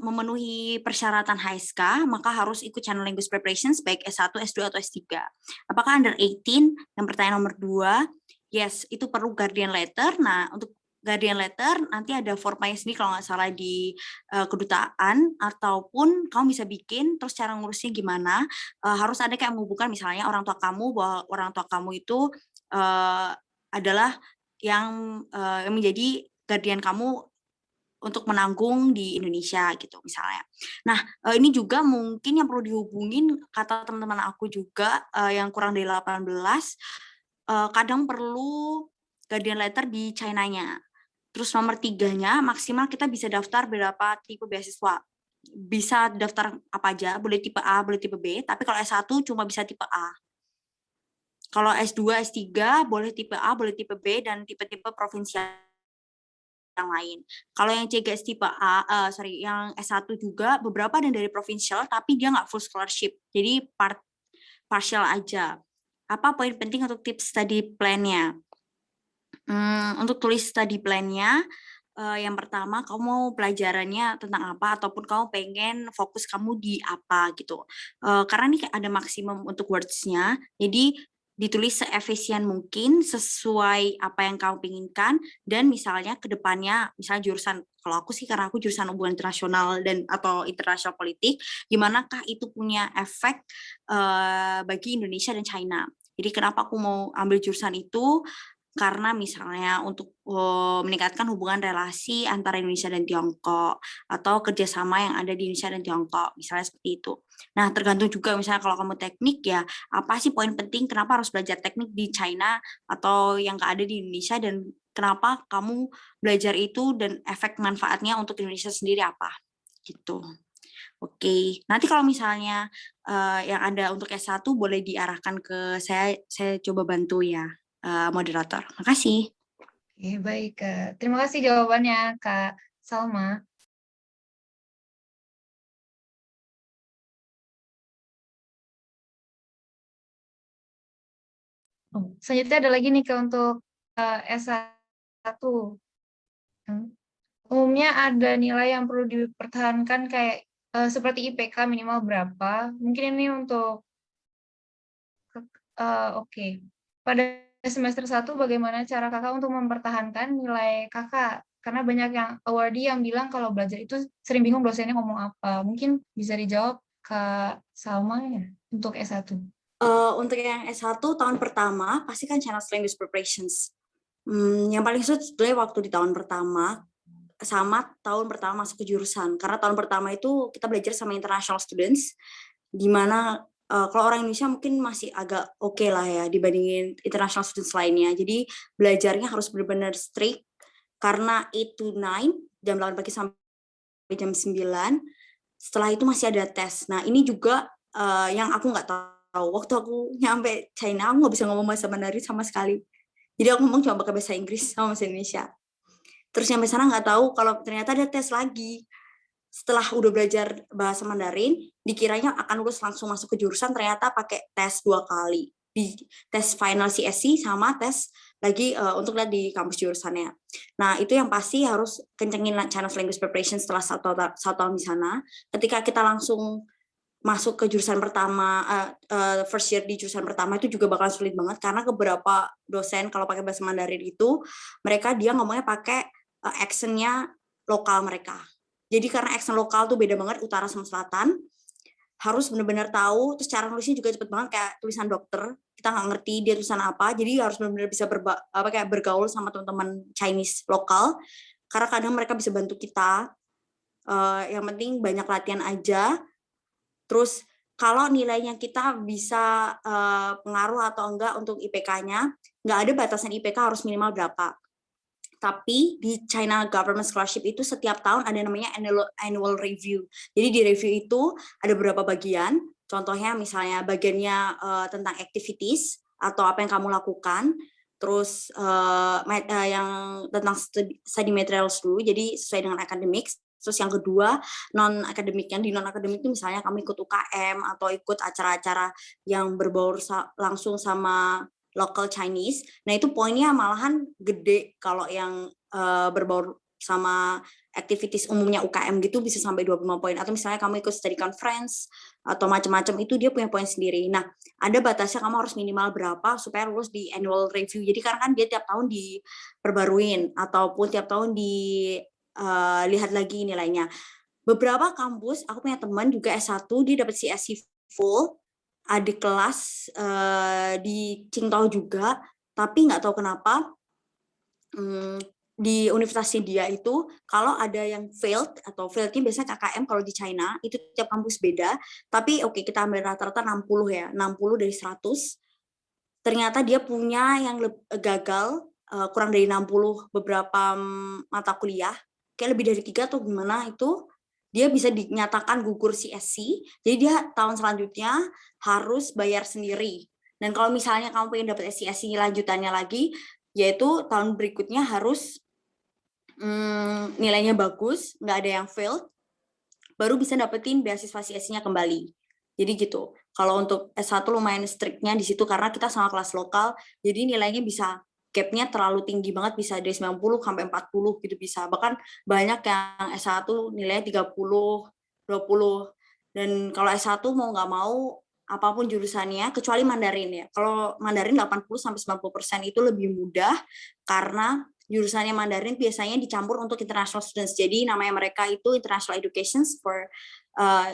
memenuhi persyaratan HSK, maka harus ikut Channel Language Preparations baik S1, S2, atau S3. Apakah under 18? Yang pertanyaan nomor 2, yes, itu perlu guardian letter. Nah, untuk guardian letter nanti ada formanya sendiri kalau nggak salah di kedutaan, ataupun kamu bisa bikin, terus cara ngurusnya gimana, harus ada kayak menghubungkan misalnya orang tua kamu, bahwa orang tua kamu itu adalah yang menjadi guardian kamu untuk menanggung di Indonesia gitu misalnya. Nah, ini juga mungkin yang perlu dihubungin, kata teman-teman aku juga yang kurang dari 18, kadang perlu guardian letter di China-nya. Terus nomor 3-nya, maksimal kita bisa daftar berapa tipe beasiswa. Bisa daftar apa aja, boleh tipe A, boleh tipe B, tapi kalau S1 cuma bisa tipe A. Kalau S2, S3 boleh tipe A, boleh tipe B, dan tipe-tipe provinsial yang lain. Kalau yang CGS tipe yang S1 juga beberapa ada dari provincial tapi dia nggak full scholarship. Jadi partial aja. Apa poin penting untuk tips study plan-nya? Untuk tulis study plan-nya, yang pertama kamu mau pelajarannya tentang apa ataupun kamu pengen fokus kamu di apa gitu. Karena ini ada maksimum untuk words-nya. Jadi ditulis seefisien mungkin sesuai apa yang kamu inginkan, dan misalnya ke depannya, misalnya jurusan, kalau aku sih karena aku jurusan hubungan internasional dan atau international politik, gimanakah itu punya efek bagi Indonesia dan China. Jadi kenapa aku mau ambil jurusan itu, karena misalnya untuk meningkatkan hubungan relasi antara Indonesia dan Tiongkok, atau kerjasama yang ada di Indonesia dan Tiongkok, misalnya seperti itu. Nah, tergantung juga misalnya kalau kamu teknik ya, apa sih poin penting kenapa harus belajar teknik di China atau yang ada di Indonesia, dan kenapa kamu belajar itu dan efek manfaatnya untuk Indonesia sendiri apa gitu. Oke, nanti kalau misalnya yang ada untuk S1 boleh diarahkan ke saya coba bantu ya, moderator. Makasih. Oke, baik, Kak. Terima kasih jawabannya, Kak Salma. Selanjutnya ada lagi nih, Kak, untuk S1. Umumnya ada nilai yang perlu dipertahankan kayak seperti IPK minimal berapa. Mungkin ini untuk oke. Pada semester 1 bagaimana cara Kakak untuk mempertahankan nilai Kakak? Karena banyak yang awardee yang bilang kalau belajar itu sering bingung dosennya ngomong apa. Mungkin bisa dijawab Kak Salma ya untuk S1. Untuk yang S1 tahun pertama pasti kan China Language Preparations. Yang paling sulit sebetulnya waktu di tahun pertama sama tahun pertama masuk ke jurusan. Karena tahun pertama itu kita belajar sama international students, di mana kalau orang Indonesia mungkin masih agak oke lah ya dibandingin international students lainnya. Jadi belajarnya harus benar-benar strict karena 8 to 9, jam 8 pagi sampai jam 9. Setelah itu masih ada tes. Nah ini juga yang aku nggak tahu. Waktu aku nyampe China, aku nggak bisa ngomong bahasa Mandarin sama sekali. Jadi aku ngomong cuma pakai bahasa Inggris sama bahasa Indonesia. Terus sampai sana nggak tahu kalau ternyata ada tes lagi. Setelah udah belajar bahasa Mandarin, dikiranya akan lulus langsung masuk ke jurusan, ternyata pakai tes 2 kali. Di tes final CSC sama tes lagi untuk lihat di kampus jurusannya. Nah, itu yang pasti harus kencengin China Language Preparation setelah 1 tahun di sana. Ketika kita langsung masuk ke jurusan pertama, first year di jurusan pertama itu juga bakal sulit banget karena beberapa dosen kalau pakai bahasa Mandarin itu mereka dia ngomongnya pakai accent-nya lokal mereka. Jadi karena accent lokal tuh beda banget utara sama selatan, harus benar-benar tahu. Terus cara nulisnya juga cepet banget kayak tulisan dokter. Kita nggak ngerti dia tulisan apa, jadi harus benar-benar bisa bergaul sama teman-teman Chinese lokal. Karena kadang mereka bisa bantu kita. Yang penting banyak latihan aja. Terus kalau nilainya kita bisa pengaruh atau enggak untuk IPK-nya, nggak ada batasan IPK harus minimal berapa. Tapi di China Government Scholarship itu setiap tahun ada namanya annual review. Jadi di review itu ada beberapa bagian. Contohnya misalnya bagiannya tentang activities atau apa yang kamu lakukan. Terus yang tentang study materials dulu, jadi sesuai dengan academics. Terus yang kedua non-akademik. Yang di non-akademik itu misalnya kamu ikut UKM atau ikut acara-acara yang berbaur langsung sama local Chinese. Nah itu poinnya malahan gede kalau yang berbaur sama activities umumnya UKM gitu bisa sampai 25 poin. Atau misalnya kamu ikut study conference atau macam-macam itu dia punya poin sendiri. Nah ada batasnya kamu harus minimal berapa supaya lulus di annual review. Jadi karena kan dia tiap tahun diperbaruin ataupun tiap tahun dilihat lagi nilainya. Beberapa kampus, aku punya teman juga S1, dia dapat CSC full, adik kelas di Qingdao juga, tapi nggak tahu kenapa di universitasnya dia itu kalau ada yang failed atau failednya biasanya KKM kalau di China itu tiap kampus beda, tapi oke, kita ambil rata-rata 60 ya, 60 dari 100. Ternyata dia punya yang gagal kurang dari 60 beberapa mata kuliah, kayak lebih dari 3 atau gimana itu. Dia bisa dinyatakan gugur CSC, jadi dia tahun selanjutnya harus bayar sendiri. Dan kalau misalnya kamu pengen dapat CSC lanjutannya lagi, yaitu tahun berikutnya harus nilainya bagus, nggak ada yang failed, baru bisa dapetin beasiswa CSC-nya kembali. Jadi gitu. Kalau untuk S1 lumayan strict-nya di situ karena kita sama kelas lokal, jadi nilainya bisa gap-nya terlalu tinggi banget, bisa dari 90 sampai 40 gitu bisa. Bahkan banyak yang S1 nilainya 30, 20. Dan kalau S1 mau nggak mau, apapun jurusannya, kecuali Mandarin ya. Kalau Mandarin 80 sampai 90% itu lebih mudah karena jurusannya Mandarin biasanya dicampur untuk international students. Jadi namanya mereka itu international education for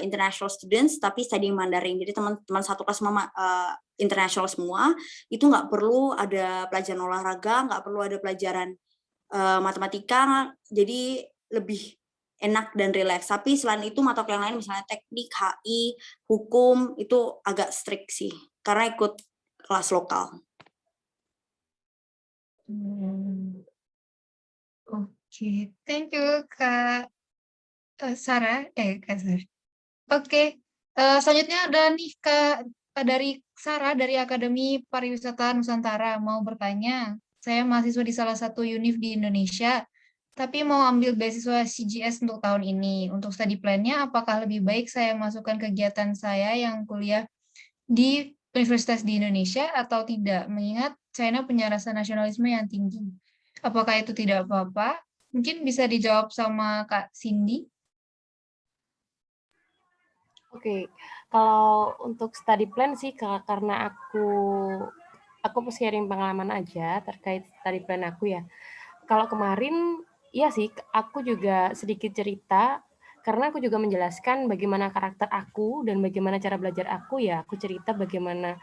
international students, tapi studying Mandarin. Jadi teman-teman satu kelas semua international semua, itu nggak perlu ada pelajaran olahraga, nggak perlu ada pelajaran matematika, jadi lebih enak dan rileks. Tapi selain itu mata kuliah lain misalnya teknik, HI, hukum itu agak strict sih, karena ikut kelas lokal. Oke, thank you Kak Sarah. Kak Sarah. Oke, selanjutnya ada nih Kak dari Sarah dari Akademi Pariwisata Nusantara mau bertanya. Saya mahasiswa di salah satu univ di Indonesia, tapi mau ambil beasiswa CGS untuk tahun ini. Untuk study plan-nya, apakah lebih baik saya masukkan kegiatan saya yang kuliah di universitas di Indonesia atau tidak? Mengingat China punya rasa nasionalisme yang tinggi. Apakah itu tidak apa-apa? Mungkin bisa dijawab sama Kak Cindy. Oke, kalau untuk study plan sih karena aku sharing pengalaman aja terkait study plan aku ya. Kalau kemarin iya sih aku juga sedikit cerita karena aku juga menjelaskan bagaimana karakter aku dan bagaimana cara belajar aku ya. Aku cerita bagaimana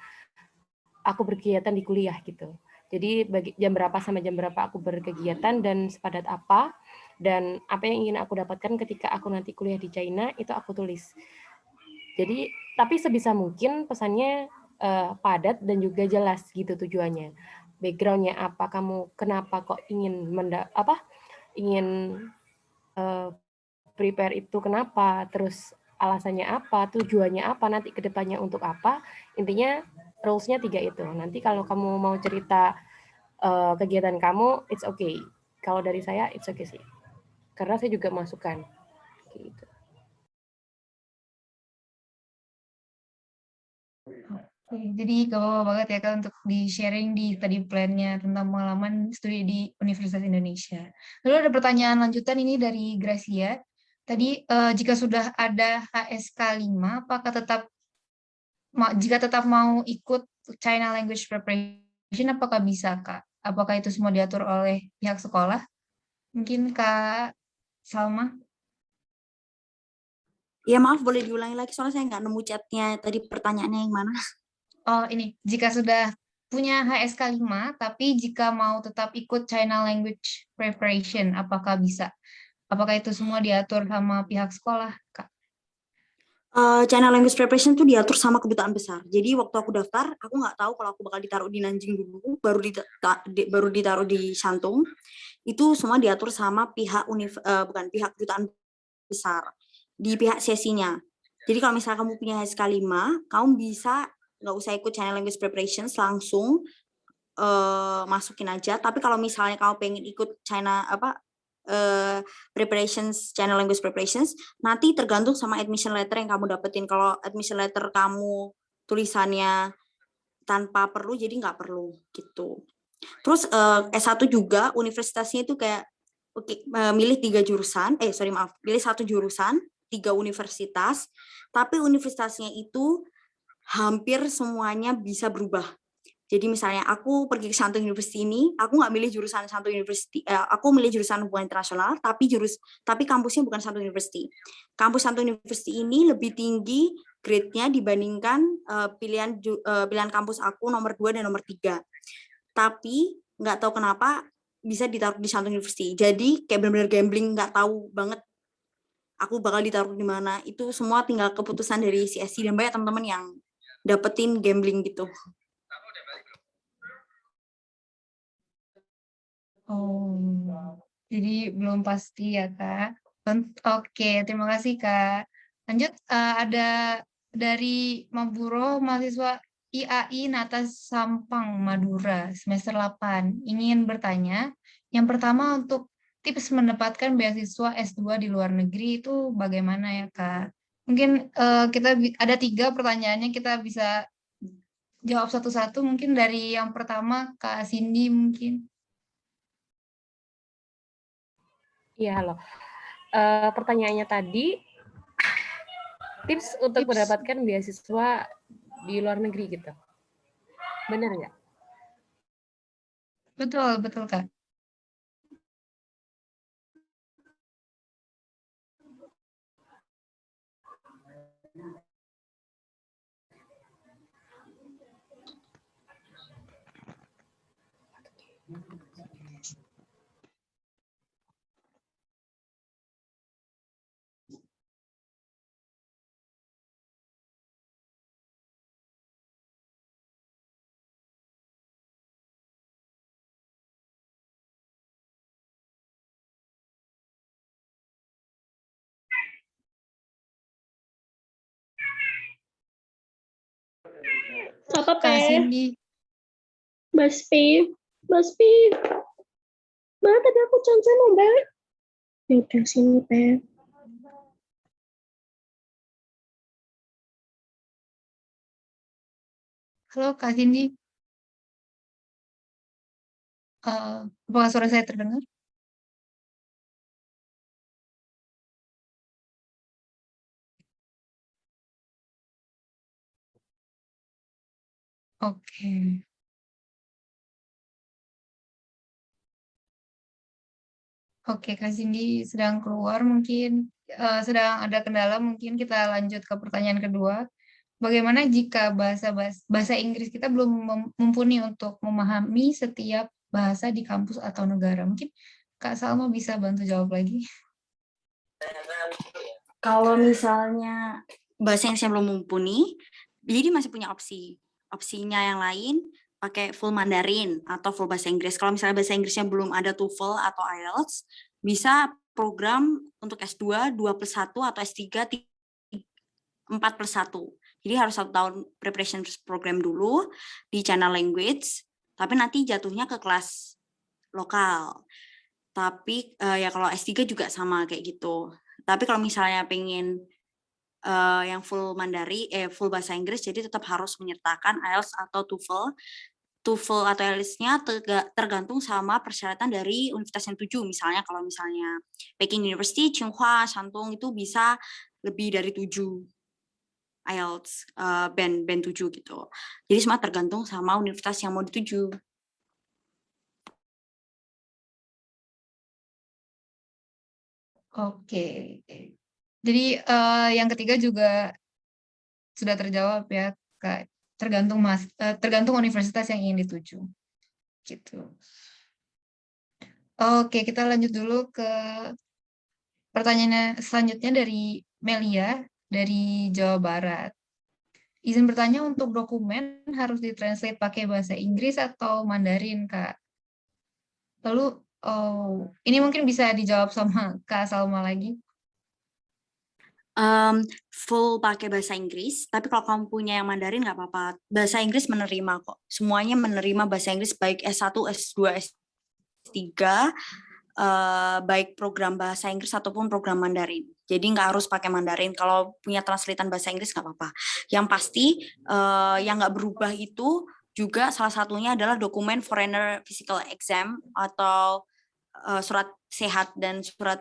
aku berkegiatan di kuliah gitu. Jadi jam berapa sampai jam berapa aku berkegiatan dan sepadat apa dan apa yang ingin aku dapatkan ketika aku nanti kuliah di China itu aku tulis. Jadi tapi sebisa mungkin pesannya padat dan juga jelas gitu tujuannya. Backgroundnya apa, kamu kenapa kok ingin ingin prepare itu kenapa, terus alasannya apa, tujuannya apa, nanti kedepannya untuk apa. Intinya rules-nya 3 itu. Nanti kalau kamu mau cerita kegiatan kamu, it's okay. Kalau dari saya, it's okay sih. Karena saya juga masukkan. Gitu. Oke, jadi gak apa-apa banget ya Kak untuk di-sharing di study plan-nya tentang pengalaman studi di Universitas Indonesia. Lalu ada pertanyaan lanjutan ini dari Gracia. Tadi jika sudah ada HSK 5, apakah jika tetap mau ikut China Language Preparation, apakah bisa Kak? Apakah itu semua diatur oleh pihak sekolah? Mungkin Kak Salma? Ya maaf, boleh diulangi lagi soalnya saya nggak nemu chatnya tadi pertanyaannya yang mana. Oh ini, jika sudah punya HSK 5, tapi jika mau tetap ikut China Language Preparation, apakah bisa? Apakah itu semua diatur sama pihak sekolah, Kak? China Language Preparation itu diatur sama kedutaan besar. Jadi waktu aku daftar, aku nggak tahu kalau aku bakal ditaruh di Nanjing dulu, baru ditaruh di Shantung. Itu semua diatur sama pihak bukan pihak kedutaan besar di pihak sesinya. Jadi kalau misalnya kamu punya HSK 5, kamu bisa nggak usah ikut China Language Preparations, langsung masukin aja. Tapi kalau misalnya kamu pengen ikut preparations, China Language Preparations, nanti tergantung sama admission letter yang kamu dapetin. Kalau admission letter kamu tulisannya tanpa perlu, jadi nggak perlu gitu. Terus S1 juga universitasnya itu kayak milih 3 jurusan, pilih 1 jurusan, 3 universitas, tapi universitasnya itu hampir semuanya bisa berubah. Jadi misalnya aku pergi ke Shantung University ini, aku nggak milih jurusan Shantung University, aku milih jurusan hubungan internasional, tapi kampusnya bukan Shantung University. Kampus Shantung University ini lebih tinggi grade-nya dibandingkan pilihan kampus aku nomor 2 dan nomor 3. Tapi nggak tahu kenapa bisa ditaruh di Shantung University. Jadi kayak benar-benar gambling, nggak tahu banget aku bakal ditaruh di mana. Itu semua tinggal keputusan dari CSC dan banyak teman-teman yang dapetin gambling gitu. Oh, jadi belum pasti ya, Kak. Oke, terima kasih, Kak. Lanjut, ada dari Maburo, mahasiswa IAI Natas Sampang, Madura, semester 8. Ingin bertanya, yang pertama untuk tips mendapatkan beasiswa S2 di luar negeri itu bagaimana ya, Kak? Mungkin kita ada 3 pertanyaannya, kita bisa jawab satu-satu. Mungkin dari yang pertama, Kak Cindy mungkin. Iya, halo. Pertanyaannya tadi, tips untuk mendapatkan beasiswa di luar negeri gitu. Benar nggak? Betul, betul, Kak. Apa, Kak Pe? Cindy. Mas Pi. Mas Pi. Mbak, tadi aku cancan loh, Mbak. Ya udah, sini, Pe. Halo Kak Cindy. Apakah suara saya terdengar? Oke. Oke, Kak Cindy sedang keluar mungkin, sedang ada kendala, mungkin kita lanjut ke pertanyaan kedua. Bagaimana jika bahasa Inggris kita belum mumpuni untuk memahami setiap bahasa di kampus atau negara? Mungkin Kak Salma bisa bantu jawab lagi. Kalau misalnya bahasa Inggrisnya belum mumpuni, jadi masih punya opsi. Opsinya yang lain pakai full Mandarin atau full bahasa Inggris. Kalau misalnya bahasa Inggrisnya belum ada TOEFL atau IELTS, bisa program untuk S2 2+1 atau S3 4+1. Jadi harus 1 tahun preparation program dulu di China Language, tapi nanti jatuhnya ke kelas lokal. Tapi ya kalau S3 juga sama kayak gitu. Tapi kalau misalnya pengen yang full Mandarin, full bahasa Inggris, jadi tetap harus menyertakan IELTS atau TOEFL. TOEFL atau IELTS-nya tergantung sama persyaratan dari universitas yang tuju. Misalnya kalau misalnya Peking University, Tsinghua, Shantung itu bisa lebih dari 7 IELTS, band 7 gitu. Jadi semua tergantung sama universitas yang mau dituju. Oke. Jadi yang ketiga juga sudah terjawab ya, Kak. Tergantung universitas yang ingin dituju. Gitu. Oke, kita lanjut dulu ke pertanyaan selanjutnya dari Melia dari Jawa Barat. Izin bertanya, untuk dokumen harus ditranslate pakai bahasa Inggris atau Mandarin, Kak? Lalu, ini mungkin bisa dijawab sama Kak Salma lagi. Full pakai bahasa Inggris, tapi kalau kamu punya yang Mandarin nggak apa-apa. Bahasa Inggris menerima kok. Semuanya menerima bahasa Inggris, baik S1, S2, S3, baik program bahasa Inggris ataupun program Mandarin. Jadi nggak harus pakai Mandarin. Kalau punya translatean bahasa Inggris nggak apa-apa. Yang pasti yang nggak berubah itu juga salah satunya adalah dokumen foreigner physical exam atau surat sehat dan surat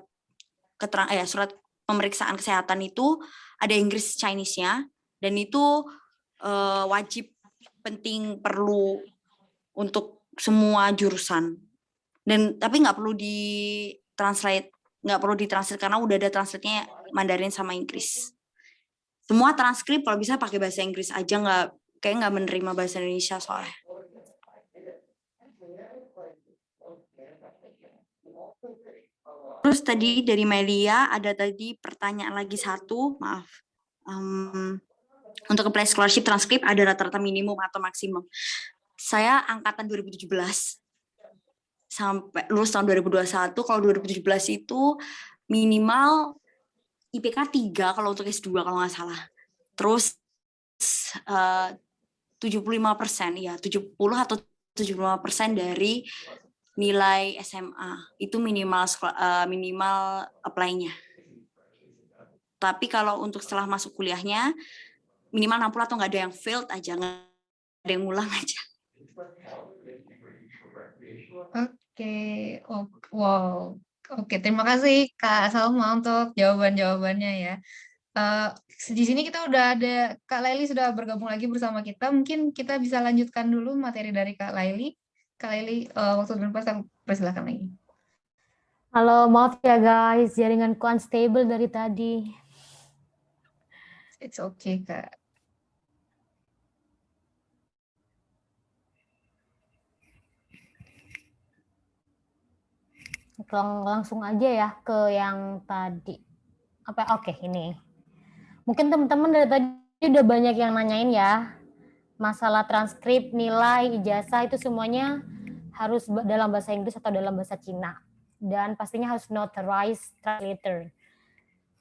surat pemeriksaan kesehatan itu ada Inggris Chinese-nya, dan itu wajib, penting, perlu untuk semua jurusan. Dan tapi nggak perlu ditranslate karena udah ada translate-nya Mandarin sama Inggris. Semua transkrip kalau bisa pakai bahasa Inggris aja, nggak menerima bahasa Indonesia soalnya. Terus tadi dari Melia ada tadi pertanyaan lagi satu, maaf. Untuk apply scholarship transkrip ada rata-rata minimum atau maksimum. Saya angkatan 2017 sampai lulus tahun 2021. Kalau 2017 itu minimal IPK 3 kalau untuk S2 kalau nggak salah. Terus 75%, ya 70 atau 75% dari nilai SMA itu minimal apply-nya. Tapi kalau untuk setelah masuk kuliahnya minimal 60 atau nggak ada yang failed aja, nggak ada yang ngulang aja. Oke, wow. Oke, terima kasih Kak Salma untuk jawaban-jawabannya ya. Di sini kita udah ada Kak Laili sudah bergabung lagi bersama kita. Mungkin kita bisa lanjutkan dulu materi dari Kak Laili. Kak Laili, waktu berlepas, persilakan lagi. Halo, maaf ya guys, jaringanku unstable dari tadi. It's okay, Kak. Langsung aja ya ke yang tadi. Oke, ini. Mungkin teman-teman dari tadi udah banyak yang nanyain ya. Masalah transkrip, nilai, ijazah itu semuanya harus dalam bahasa Inggris atau dalam bahasa Cina. Dan pastinya harus notarized translator.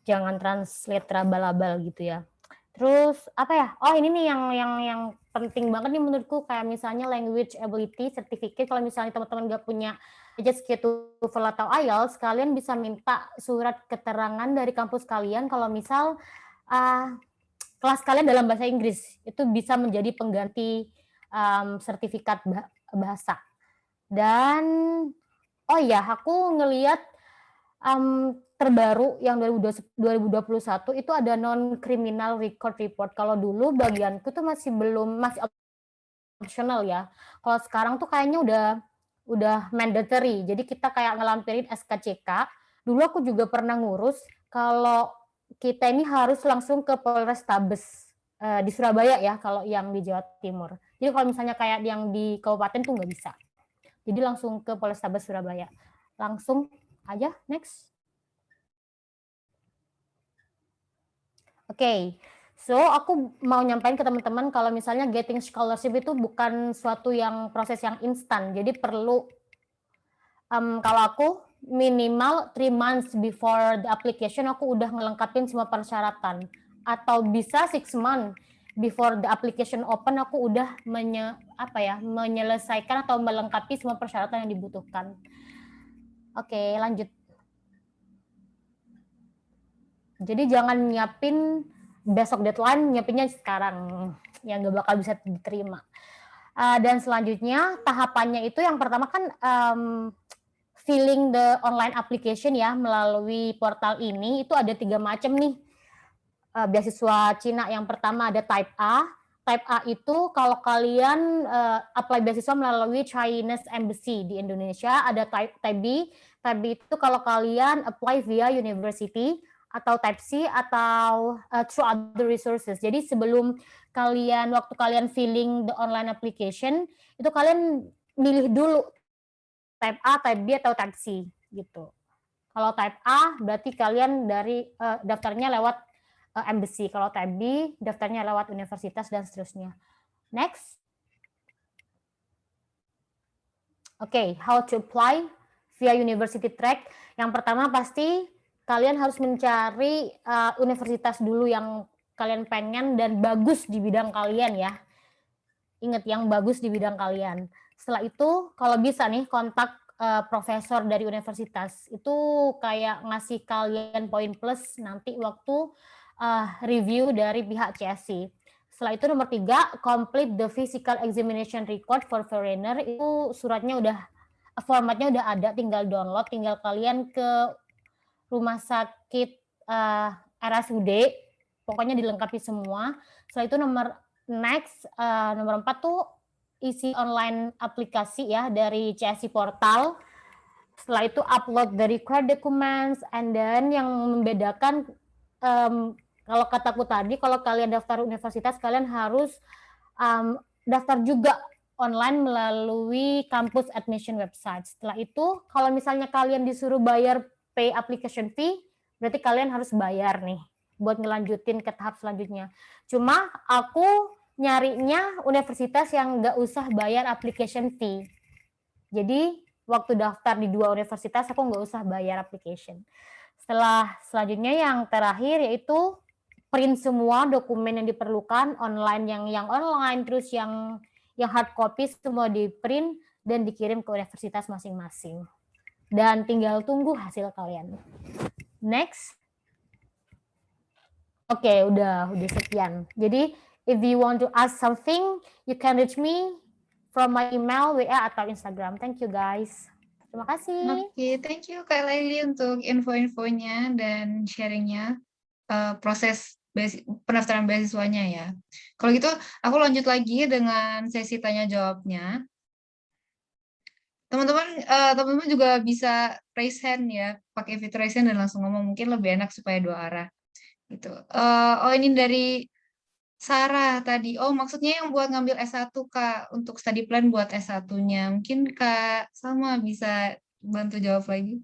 Jangan translate abal-abal gitu ya. Terus apa ya? Oh ini nih yang penting banget nih menurutku, kayak misalnya language ability certificate. Kalau misalnya teman-teman nggak punya HSK TOEFL atau IELTS, kalian bisa minta surat keterangan dari kampus kalian kalau misal kelas kalian dalam bahasa Inggris. Itu bisa menjadi pengganti sertifikat bahasa. Dan oh ya, aku ngelihat terbaru yang 2021 itu ada non-criminal record report. Kalau dulu bagianku tuh masih optional ya. Kalau sekarang tuh kayaknya udah mandatory. Jadi kita kayak ngelampirin SKCK. Dulu aku juga pernah ngurus kalau kita ini harus langsung ke Polrestabes di Surabaya ya, kalau yang di Jawa Timur. Jadi kalau misalnya kayak yang di kabupaten tuh nggak bisa. Jadi langsung ke Polrestabes Surabaya. Langsung aja, next. Oke, so aku mau nyampaikan ke teman-teman kalau misalnya getting scholarship itu bukan suatu yang proses yang instan. Jadi perlu, kalau aku minimal 3 months before the application aku udah ngelengkapin semua persyaratan. Atau bisa 6 months before the application open aku udah menyelesaikan atau melengkapi semua persyaratan yang dibutuhkan. Oke, lanjut. Jadi jangan nyiapin besok deadline, nyiapinnya sekarang, yang nggak bakal bisa diterima. Dan selanjutnya tahapannya itu yang pertama kan filling the online application ya melalui portal ini. Itu ada 3 macam nih beasiswa Cina. Yang pertama ada Type A. Type A itu kalau kalian apply beasiswa melalui Chinese Embassy di Indonesia. Ada Type B. Type B itu kalau kalian apply via university, atau Type C atau through other resources. Jadi sebelum waktu kalian filling the online application, itu kalian milih dulu Type A, Type B, atau Type C gitu. Kalau Type A berarti kalian dari daftarnya lewat embassy. Kalau Type B daftarnya lewat universitas dan seterusnya. Next. Oke, how to apply via university track. Yang pertama pasti kalian harus mencari universitas dulu yang kalian pengen dan bagus di bidang kalian ya. Ingat, yang bagus di bidang kalian. Setelah itu kalau bisa nih kontak profesor dari universitas. Itu kayak ngasih kalian poin plus nanti waktu review dari pihak CSC. Setelah itu nomor 3, complete the physical examination record for foreigner. Itu formatnya udah ada, tinggal download, tinggal kalian ke rumah sakit RSUD, pokoknya dilengkapi semua. Setelah itu nomor 4 tuh isi online aplikasi ya dari CSC portal. Setelah itu upload the required documents, and then yang membedakan kalau kataku tadi, kalau kalian daftar universitas kalian harus daftar juga online melalui kampus admission website. Setelah itu kalau misalnya kalian disuruh bayar pay application fee, berarti kalian harus bayar nih buat ngelanjutin ke tahap selanjutnya. Cuma aku nyarinya universitas yang nggak usah bayar application fee. Jadi waktu daftar di 2 universitas aku nggak usah bayar application. Selanjutnya yang terakhir yaitu print semua dokumen yang diperlukan online, yang online, terus yang hard copy semua di print dan dikirim ke universitas masing-masing. Dan tinggal tunggu hasil kalian. Next. Oke, udah sekian. Jadi if you want to ask something, you can reach me from my email, WA, atau Instagram. Thank you guys. Terima kasih. Oke, thank you Kak Laili untuk info-infonya dan sharingnya proses pendaftaran beasiswanya ya. Kalau gitu, aku lanjut lagi dengan sesi tanya jawabnya. Teman-teman juga bisa raise hand ya, pakai fitur raise hand dan langsung ngomong, mungkin lebih enak supaya 2 arah. Gitu. Ini dari Sarah tadi. Oh, maksudnya yang buat ngambil S1 Kak, untuk study plan buat S1-nya. Mungkin Kak Salma bisa bantu jawab lagi.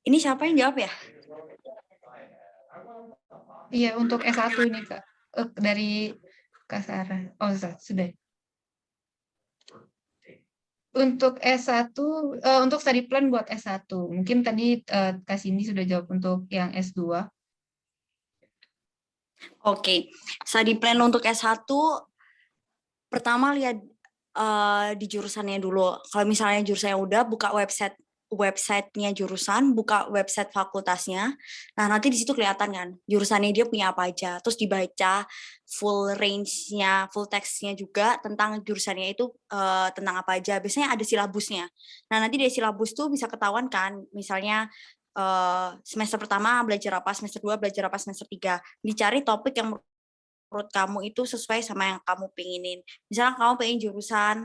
Ini siapa yang jawab ya? Iya, untuk S1 ini Kak. Dari Kak Sarah. Oh, sudah. Untuk S1, untuk study plan buat S1. Mungkin tadi Kak Cindy sudah jawab untuk yang S2. Oke, study plan untuk S1 pertama lihat di jurusannya dulu. Kalau misalnya jurusannya udah, buka websitenya jurusan, buka website fakultasnya. Nah, nanti di situ kelihatan kan jurusannya dia punya apa aja. Terus dibaca full range-nya, full text-nya juga tentang jurusannya itu tentang apa aja. Biasanya ada silabusnya. Nah, nanti dari silabus tuh bisa ketahuan kan, misalnya semester pertama belajar apa, semester 2 belajar apa, semester 3. Dicari topik yang menurut kamu itu sesuai sama yang kamu pengenin. Misalnya kamu pengen jurusan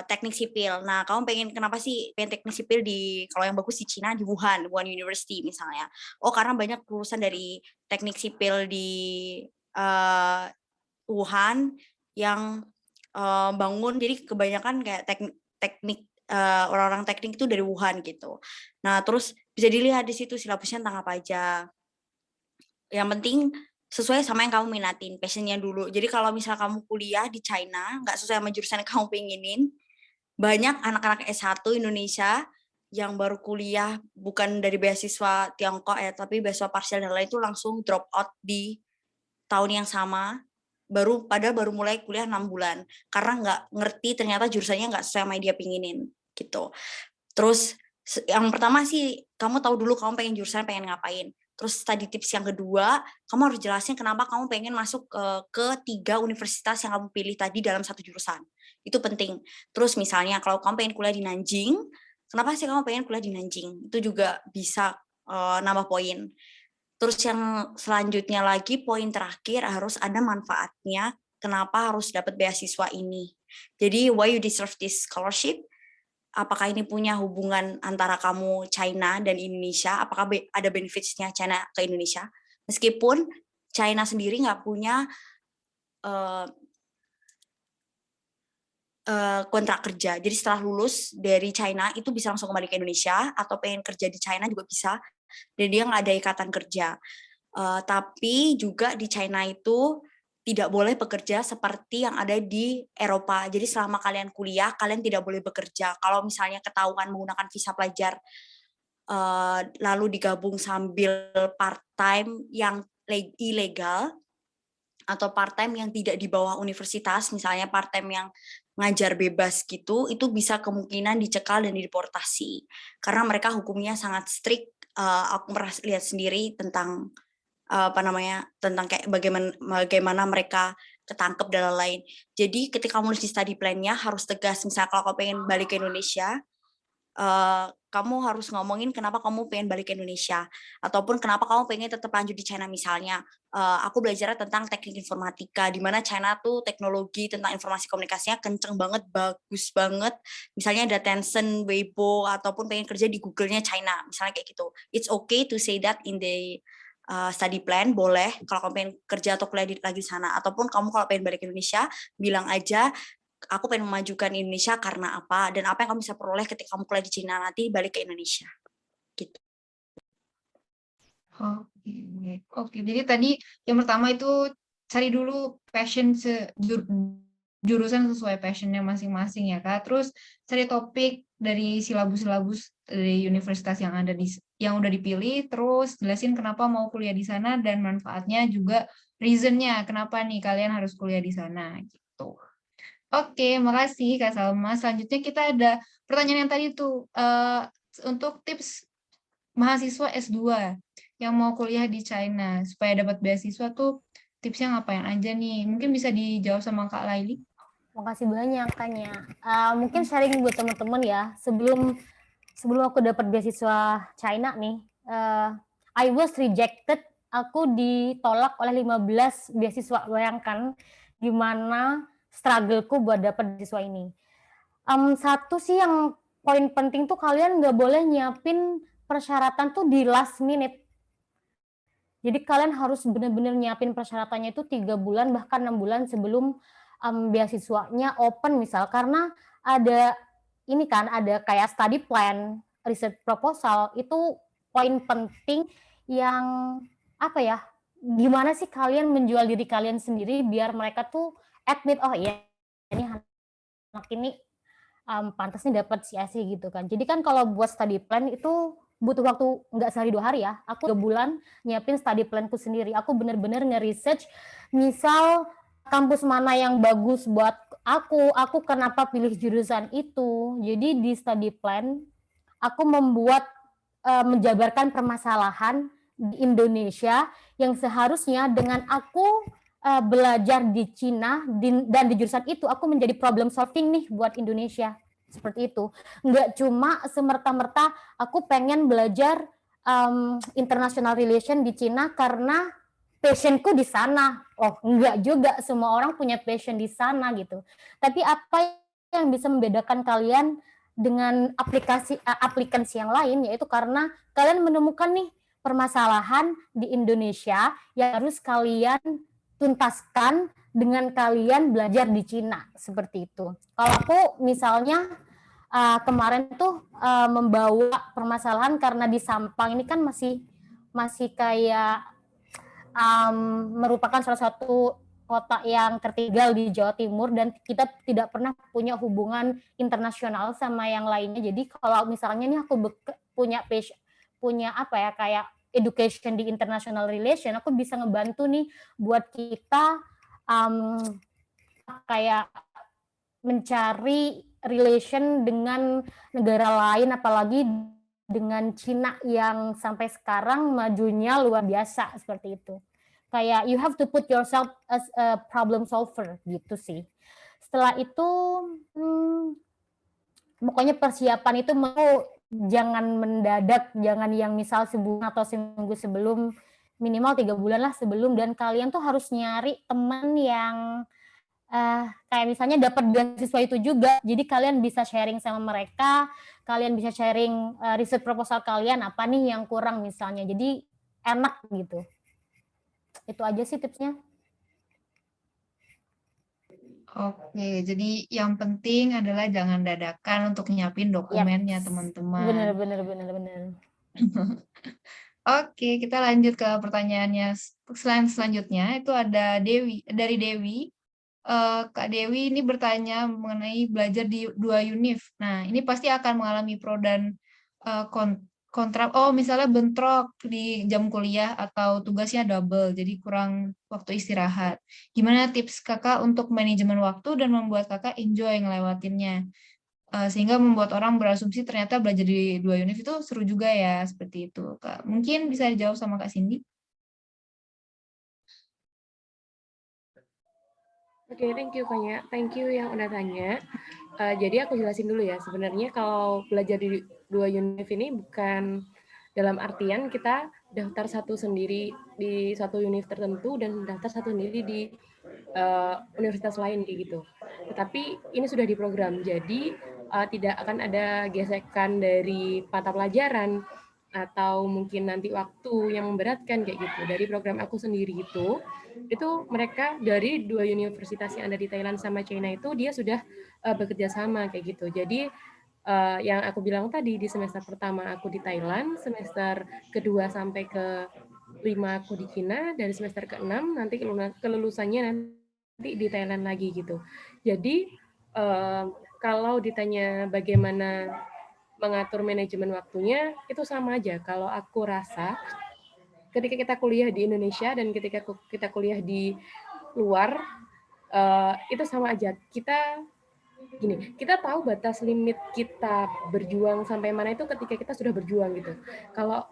teknik sipil. Nah, kamu pengen kenapa sih pengen teknik sipil kalau yang bagus di Cina, di Wuhan University misalnya. Oh, karena banyak lulusan dari teknik sipil di Wuhan yang bangun, jadi kebanyakan kayak teknik orang-orang teknik itu dari Wuhan gitu. Nah, terus bisa dilihat di situ silabusnya tentang apa aja. Yang penting sesuai sama yang kamu minatin, passionnya dulu. Jadi kalau misal kamu kuliah di China, nggak sesuai sama jurusan yang kamu pengenin, banyak anak-anak S1 Indonesia yang baru kuliah bukan dari beasiswa Tiongkok tapi beasiswa parsial dan lain itu langsung drop out di tahun yang sama, padahal baru mulai kuliah 6 bulan, karena nggak ngerti ternyata jurusannya nggak sesuai sama yang dia pengenin, gitu. Terus yang pertama sih, kamu tahu dulu kamu pengen jurusan, pengen ngapain. Terus tadi tips yang kedua, kamu harus jelasin kenapa kamu pengen masuk ke 3 universitas yang kamu pilih tadi dalam satu jurusan. Itu penting. Terus misalnya kalau kamu pengen kuliah di Nanjing, kenapa sih kamu pengen kuliah di Nanjing? Itu juga bisa nambah poin. Terus yang selanjutnya lagi, poin terakhir harus ada manfaatnya, kenapa harus dapat beasiswa ini. Jadi why you deserve this scholarship? Apakah ini punya hubungan antara kamu China dan Indonesia? Apakah ada benefits-nya China ke Indonesia? Meskipun China sendiri nggak punya kontrak kerja. Jadi setelah lulus dari China itu bisa langsung kembali ke Indonesia, atau pengen kerja di China juga bisa. Dan dia nggak ada ikatan kerja. Tapi juga di China itu tidak boleh bekerja seperti yang ada di Eropa. Jadi selama kalian kuliah, kalian tidak boleh bekerja. Kalau misalnya ketahuan menggunakan visa pelajar, lalu digabung sambil part-time yang ilegal, atau part-time yang tidak di bawah universitas, misalnya part-time yang ngajar bebas gitu, itu bisa kemungkinan dicekal dan dideportasi. Karena mereka hukumnya sangat strict. Aku pernah lihat sendiri tentang tentang kayak bagaimana mereka ketangkep dan lain-lain. Jadi ketika kamu nulis di study plan-nya harus tegas. Misalnya kalau kamu pengen balik ke Indonesia, kamu harus ngomongin kenapa kamu pengen balik ke Indonesia, ataupun kenapa kamu pengen tetap lanjut di China. Misalnya aku belajar tentang teknik informatika, di mana China tuh teknologi tentang informasi komunikasinya kenceng banget, bagus banget. Misalnya ada Tencent, Weibo, ataupun pengen kerja di Google-nya China, misalnya kayak gitu. It's okay to say that in the study plan, boleh kalau kamu pengen kerja atau kuliah lagi di sana. Ataupun kamu kalau pengen balik ke Indonesia, bilang aja aku pengen memajukan Indonesia karena apa, dan apa yang kamu bisa peroleh ketika kamu kuliah di Cina nanti balik ke Indonesia gitu. Oke. Jadi tadi yang pertama itu cari dulu passion jurusan sesuai passionnya masing-masing ya Kak. Terus cari topik dari silabus-silabus dari universitas yang udah dipilih, terus jelasin kenapa mau kuliah di sana dan manfaatnya juga, reasonnya kenapa nih kalian harus kuliah di sana gitu. Oke, makasih Kak Salma. Selanjutnya kita ada pertanyaan yang tadi tuh, untuk tips mahasiswa S2 yang mau kuliah di China supaya dapat beasiswa tuh tipsnya ngapain aja nih? Mungkin bisa dijawab sama Kak Laili. Makasih banyak Kanya. Mungkin sharing buat teman-teman ya. Sebelum aku dapat beasiswa China nih, I was rejected. Aku ditolak oleh 15 beasiswa. Bayangkan gimana struggle-ku buat dapat beasiswa ini. Satu sih yang poin penting tuh, kalian nggak boleh nyiapin persyaratan tuh di last minute. Jadi kalian harus benar-benar nyiapin persyaratannya itu 3 bulan bahkan 6 bulan sebelum beasiswanya open misal, karena ada ini kan, ada kayak study plan, research proposal, itu poin penting yang apa ya, gimana sih kalian menjual diri kalian sendiri biar mereka tuh admit, oh iya ini anak ini pantasnya dapat CSC gitu kan. Jadi kan kalau buat study plan itu butuh waktu nggak sehari 2 hari ya. Aku 3 bulan nyiapin study planku sendiri. Aku bener-bener nge-research misal kampus mana yang bagus buat aku kenapa pilih jurusan itu. Jadi di study plan aku membuat menjabarkan permasalahan di Indonesia yang seharusnya dengan aku belajar di Cina dan di jurusan itu aku menjadi problem solving nih buat Indonesia. Seperti itu. Nggak cuma semerta-merta aku pengen belajar international relation di Cina karena passionku di sana. Oh, enggak juga, semua orang punya passion di sana gitu. Tapi apa yang bisa membedakan kalian dengan applicants yang lain, yaitu karena kalian menemukan nih permasalahan di Indonesia yang harus kalian tuntaskan dengan kalian belajar di Cina, seperti itu. Kalau aku misalnya kemarin tuh membawa permasalahan karena di Sampang ini kan masih kayak merupakan salah satu kota yang tertinggal di Jawa Timur dan kita tidak pernah punya hubungan internasional sama yang lainnya. Jadi kalau misalnya nih aku punya apa ya kayak education di international relation, aku bisa ngebantu nih buat kita kayak mencari relation dengan negara lain, apalagi dengan Cina yang sampai sekarang majunya luar biasa seperti itu. Kayak you have to put yourself as a problem solver gitu sih. Setelah itu pokoknya persiapan itu jangan mendadak, jangan yang misal sebulan atau seminggu sebelum, minimal 3 bulan lah sebelum, dan kalian tuh harus nyari teman yang kayak misalnya dapat beasiswa itu juga, jadi kalian bisa sharing sama mereka, kalian bisa sharing riset proposal kalian apa nih yang kurang misalnya, jadi enak gitu. Itu aja sih tipsnya. Oke, jadi yang penting adalah jangan dadakan untuk nyiapin dokumennya, teman-teman. Bener. Oke, kita lanjut ke pertanyaannya selanjutnya. Itu ada dari Dewi. Kak Dewi ini bertanya mengenai belajar di 2 univ. Nah, ini pasti akan mengalami pro dan kontra. Oh, misalnya bentrok di jam kuliah atau tugasnya double, jadi kurang waktu istirahat. Gimana tips kakak untuk manajemen waktu dan membuat kakak enjoy ngelewatinnya? Sehingga membuat orang berasumsi ternyata belajar di 2 univ itu seru juga ya, seperti itu. Kak, mungkin bisa dijawab sama Kak Cindy? Oke, thank you Kak. Thank you yang udah tanya. Jadi aku jelasin dulu ya, sebenarnya kalau belajar di 2 univ ini bukan dalam artian kita daftar satu sendiri di satu univ tertentu dan daftar satu sendiri di universitas lain kayak gitu. Tetapi ini sudah diprogram, jadi tidak akan ada gesekan dari mata pelajaran atau mungkin nanti waktu yang memberatkan kayak gitu. Dari program aku sendiri itu mereka dari 2 universitas yang ada di Thailand sama China itu dia sudah bekerja sama kayak gitu. Jadi yang aku bilang tadi di semester pertama aku di Thailand, semester kedua sampai ke 5 aku di China, dari semester ke-6 nanti kelulusannya nanti di Thailand lagi gitu. Jadi kalau ditanya bagaimana mengatur manajemen waktunya, itu sama aja. Kalau aku rasa ketika kita kuliah di Indonesia dan ketika kita kuliah di luar, itu sama aja. Kita tahu batas limit kita berjuang sampai mana itu ketika kita sudah berjuang gitu. Kalau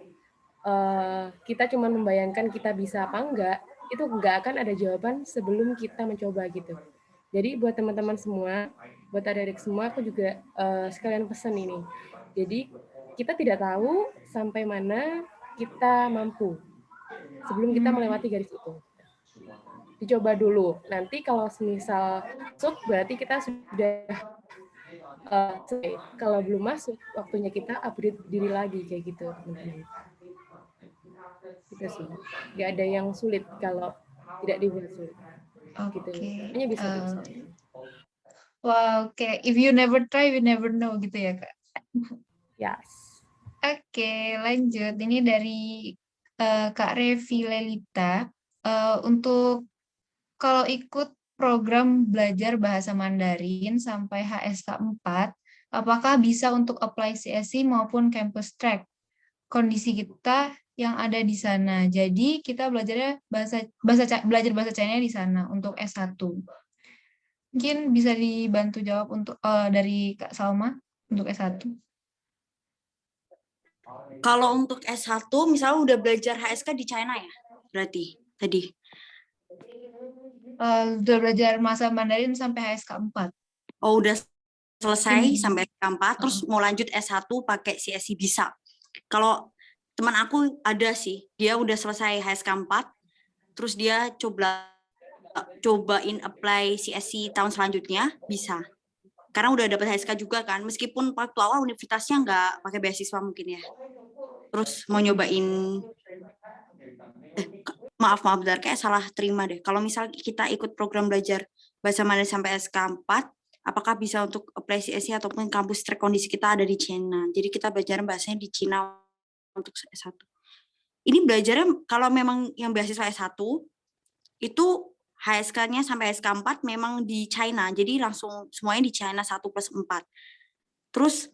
kita cuma membayangkan kita bisa apa enggak, itu enggak akan ada jawaban sebelum kita mencoba gitu. Jadi buat teman-teman semua, buat adik-adik semua, aku juga sekalian pesan ini. Jadi kita tidak tahu sampai mana kita mampu sebelum kita melewati garis itu. Dicoba dulu. Nanti kalau semisal masuk, berarti kita sudah selesai. Kalau belum masuk, waktunya kita upgrade diri lagi kayak gitu. Gitu sih. Nggak ada yang sulit kalau tidak dibuat sulit. Gitu. Hanya bisa. Wow, oke. If you never try, you never know gitu ya, Kak? Yes. Oke, lanjut. Ini dari Kak Revi Lelita. Untuk kalau ikut program belajar bahasa Mandarin sampai HSK 4, Apakah bisa untuk apply CSC maupun campus track? Kondisi kita yang ada di sana. Jadi kita belajar bahasa China di sana untuk S1. Mungkin bisa dibantu jawab untuk dari Kak Salma untuk S1. Kalau untuk S1 misalnya udah belajar HSK di China ya? Berarti tadi. Udah belajar masa Mandarin sampai HSK 4. Oh, udah selesai sampai HSK 4 terus Uh-uh. mau lanjut S1 pakai CSC bisa. Kalau teman aku ada sih, dia udah selesai HSK 4 terus dia cobain apply CSC tahun selanjutnya bisa. Karena udah dapat HSK juga kan, meskipun waktu awal universitasnya nggak pakai beasiswa mungkin ya. Terus mau nyobain, maaf bentar, kayak salah terima deh. Kalau misal kita ikut program belajar bahasa Mandarin sampai SK 4, apakah bisa untuk apply CSC ataupun kampus track kondisi kita ada di China. Jadi kita belajar bahasanya di China untuk S1. Ini belajarnya kalau memang yang beasiswa S1, itu HSK-nya sampai HSK 4 memang di China, jadi langsung semuanya di China 1+4. Terus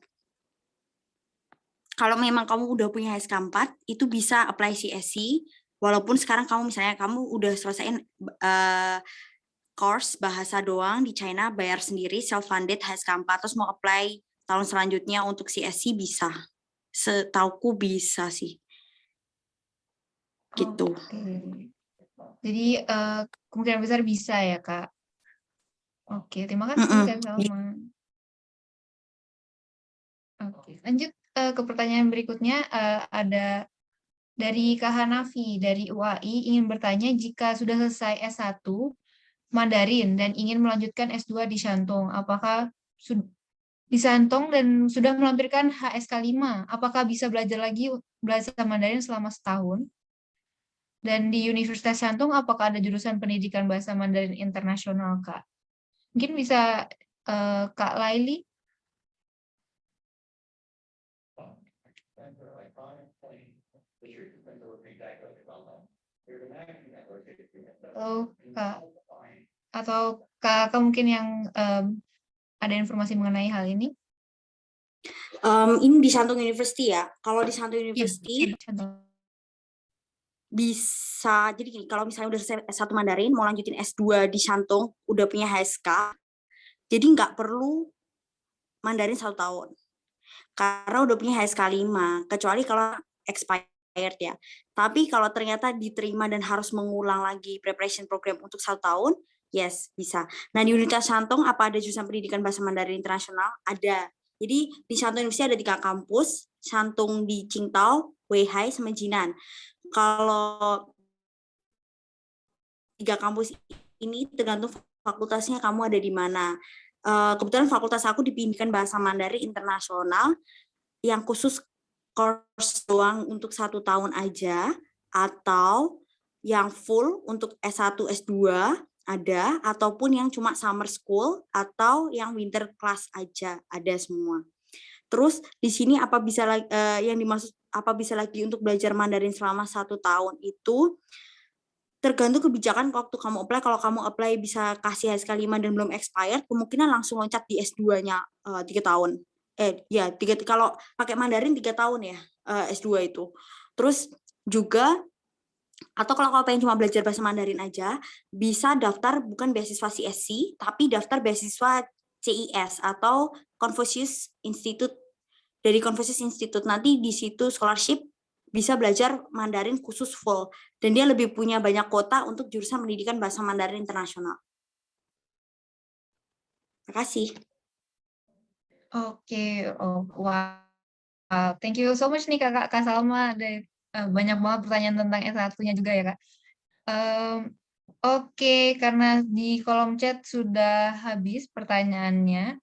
kalau memang kamu udah punya HSK 4, itu bisa apply CSC, walaupun sekarang kamu misalnya kamu udah selesaiin course bahasa doang di China, bayar sendiri, self-funded HSK 4, terus mau apply tahun selanjutnya untuk CSC bisa. Setauku bisa sih. Gitu. Okay. Jadi kemungkinan besar bisa ya, Kak. Oke, terima kasih Kak Salma. Oke, lanjut ke pertanyaan berikutnya. Ada dari Kak Hanafi dari UAI ingin bertanya, jika sudah selesai S1 Mandarin dan ingin melanjutkan S2 di Shantung, apakah di Shantung dan sudah melampirkan HSK 5, apakah bisa belajar lagi bahasa Mandarin selama setahun? Dan di Universitas Shantung, apakah ada jurusan pendidikan bahasa Mandarin internasional, Kak? Mungkin bisa Kak Laili? Atau Kak mungkin yang ada informasi mengenai hal ini? Ini di Shantung University ya. Kalau di Shantung University, bisa, jadi gini, kalau misalnya udah selesai S1 Mandarin, mau lanjutin S2 di Shantung, udah punya HSK, jadi nggak perlu Mandarin 1 tahun. Karena udah punya HSK 5, kecuali kalau expired ya. Tapi kalau ternyata diterima dan harus mengulang lagi preparation program untuk 1 tahun, yes, bisa. Nah, di Universitas Shantung, apa ada jurusan pendidikan bahasa Mandarin internasional? Ada. Jadi, di Shantung University ada 3 kampus, Shantung di Qingdao, Weihai, sama Jinan. Kalau 3 kampus ini tergantung fakultasnya kamu ada di mana. Kebetulan fakultas aku di pendidikan bahasa Mandarin internasional yang khusus course doang untuk 1 tahun aja, atau yang full untuk S1, S2 ada, ataupun yang cuma summer school atau yang winter class aja, ada semua. Terus di sini apa bisa yang dimaksud apa bisa lagi untuk belajar Mandarin selama 1 tahun itu tergantung kebijakan waktu kamu apply. Kalau kamu apply bisa kasih HSK 5 dan belum expired, kemungkinan langsung loncat di S2-nya 3 tahun. Kalau pakai Mandarin 3 tahun ya S2 itu. Terus juga, atau kalau kamu pengen cuma belajar bahasa Mandarin aja, bisa daftar bukan beasiswa CSC, tapi daftar beasiswa CIS atau Confucius Institute. Dari Confucius Institute nanti di situ scholarship bisa belajar Mandarin khusus full, dan dia lebih punya banyak kuota untuk jurusan pendidikan bahasa Mandarin internasional. Terima kasih. Oke, wow. Thank you so much nih Kak Salma. Ada banyak banget pertanyaan tentang S1-nya juga ya Kak. Oke, karena di kolom chat sudah habis pertanyaannya,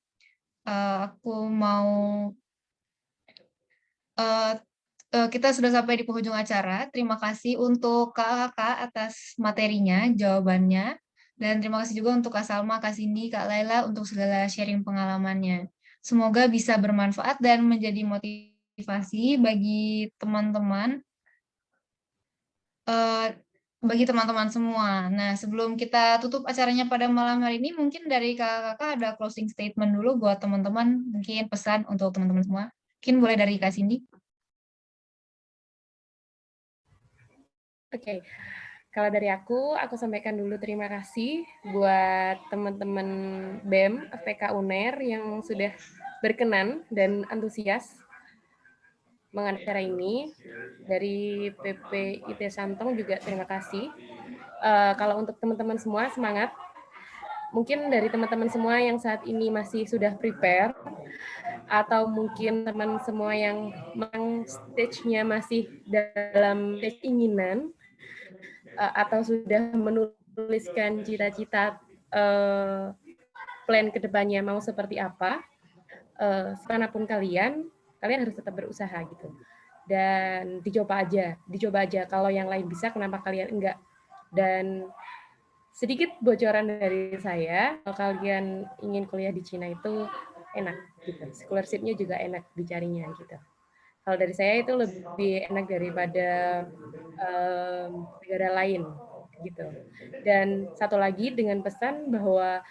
aku mau kita sudah sampai di penghujung acara. Terima kasih untuk Kak atas materinya, jawabannya. Dan terima kasih juga untuk Kak Salma, Kak Cindy, Kak Laila untuk segala sharing pengalamannya. Semoga bisa bermanfaat dan menjadi motivasi bagi teman-teman bagi teman-teman semua. Nah, sebelum kita tutup acaranya pada malam hari ini, mungkin dari kakak-kakak ada closing statement dulu buat teman-teman, mungkin pesan untuk teman-teman semua. Mungkin boleh dari Kak Cindy. Oke, kalau dari aku sampaikan dulu terima kasih buat teman-teman BEM FPK UNER yang sudah berkenan dan antusias mengadakan acara ini. Dari PPIT Santong juga terima kasih. Kalau untuk teman-teman semua, semangat. Mungkin dari teman-teman semua yang saat ini masih sudah prepare, atau mungkin teman semua yang stage-nya masih dalam stage keinginan, atau sudah menuliskan cita-cita plan kedepannya mau seperti apa, semanapun kalian harus tetap berusaha gitu. Dan dicoba aja. Kalau yang lain bisa, kenapa kalian enggak? Dan sedikit bocoran dari saya, kalau kalian ingin kuliah di Cina itu enak gitu. Scholarship-nya juga enak dicarinya gitu. Kalau dari saya itu lebih enak daripada negara lain gitu. Dan satu lagi dengan pesan bahwa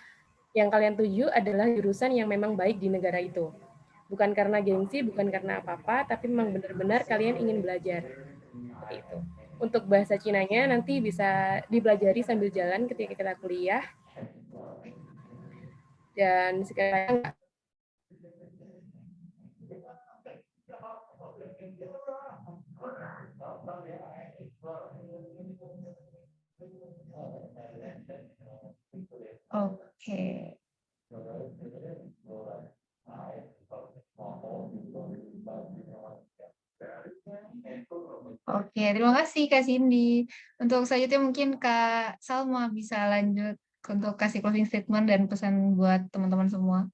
yang kalian tuju adalah jurusan yang memang baik di negara itu. Bukan karena gengsi, bukan karena apa-apa, tapi memang benar-benar kalian ingin belajar. Seperti itu. Untuk bahasa Cinanya nanti bisa dipelajari sambil jalan ketika kita kuliah. Dan sekarang Oke. Oke, terima kasih Kak Cindy. Untuk selanjutnya mungkin Kak Salma bisa lanjut untuk kasih closing statement dan pesan buat teman-teman semua.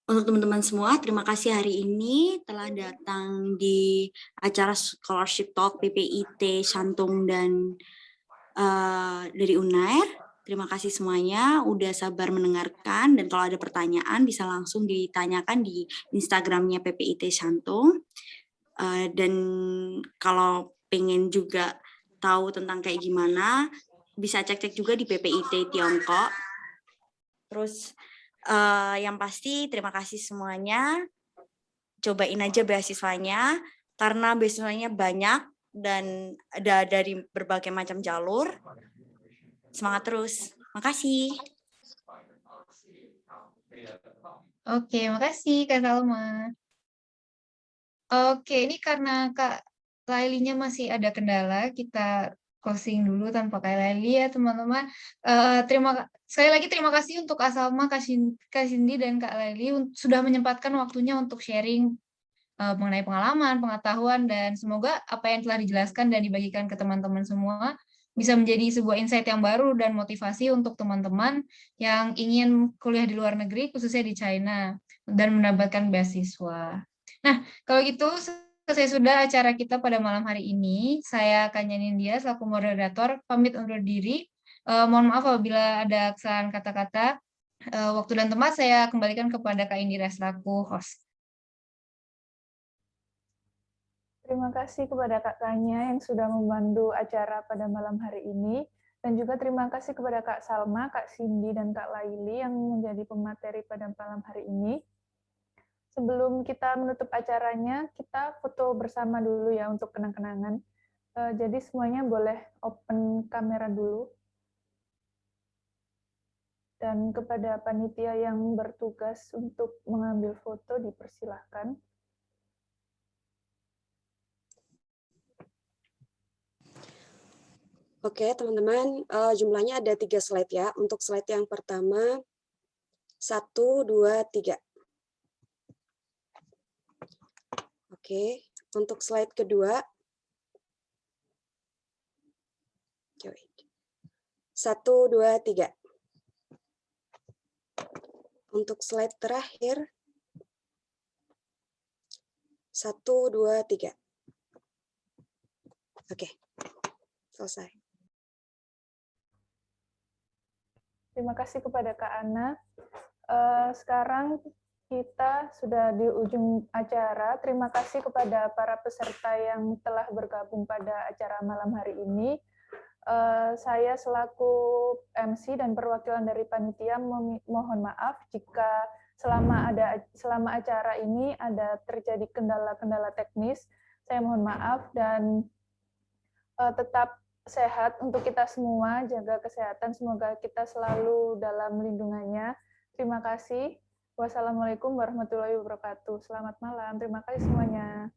Untuk teman-teman semua, terima kasih hari ini telah datang di acara Scholarship Talk PPIT Shantung dan dari UNAIR. Terima kasih semuanya udah sabar mendengarkan, dan kalau ada pertanyaan bisa langsung ditanyakan di Instagramnya PPIT Shantung. Dan kalau pengen juga tahu tentang kayak gimana, bisa cek-cek juga di PPIT Tiongkok. Terus yang pasti terima kasih semuanya. Cobain aja beasiswanya, karena beasiswanya banyak dan ada dari berbagai macam jalur. Semangat terus. Makasih. Oke, makasih Kak Salma. Oke, ini karena Kak Lailinya masih ada kendala, kita closing dulu tanpa Kak Laili ya teman-teman. Sekali lagi terima kasih untuk Kak Salma, Kak Cindy, dan Kak Laili sudah menyempatkan waktunya untuk sharing mengenai pengalaman, pengetahuan, dan semoga apa yang telah dijelaskan dan dibagikan ke teman-teman semua bisa menjadi sebuah insight yang baru dan motivasi untuk teman-teman yang ingin kuliah di luar negeri, khususnya di China, dan mendapatkan beasiswa. Nah, kalau gitu selesai sudah acara kita pada malam hari ini. Saya Kanya Nindya selaku moderator pamit undur diri. Mohon maaf apabila ada kesalahan kata-kata. Waktu dan tempat saya kembalikan kepada Kak Indira selaku host. Terima kasih kepada Kak Kanya yang sudah memandu acara pada malam hari ini. Dan juga terima kasih kepada Kak Salma, Kak Cindy, dan Kak Laili yang menjadi pemateri pada malam hari ini. Sebelum kita menutup acaranya, kita foto bersama dulu ya untuk kenang-kenangan. Jadi semuanya boleh open kamera dulu. Dan kepada panitia yang bertugas untuk mengambil foto dipersilahkan. Oke, teman-teman, jumlahnya ada 3 slide ya. Untuk slide yang pertama, 1, 2, 3. Oke, untuk slide kedua, 1, 2, 3. Untuk slide terakhir, 1, 2, 3. Oke, selesai. Terima kasih kepada Kak Ana. Sekarang kita sudah di ujung acara. Terima kasih kepada para peserta yang telah bergabung pada acara malam hari ini. Saya selaku MC dan perwakilan dari panitia mohon maaf jika selama acara ini ada terjadi kendala-kendala teknis. Saya mohon maaf dan tetap sehat untuk kita semua, jaga kesehatan, semoga kita selalu dalam lindungannya. Terima kasih. Wassalamualaikum warahmatullahi wabarakatuh. Selamat malam. Terima kasih semuanya.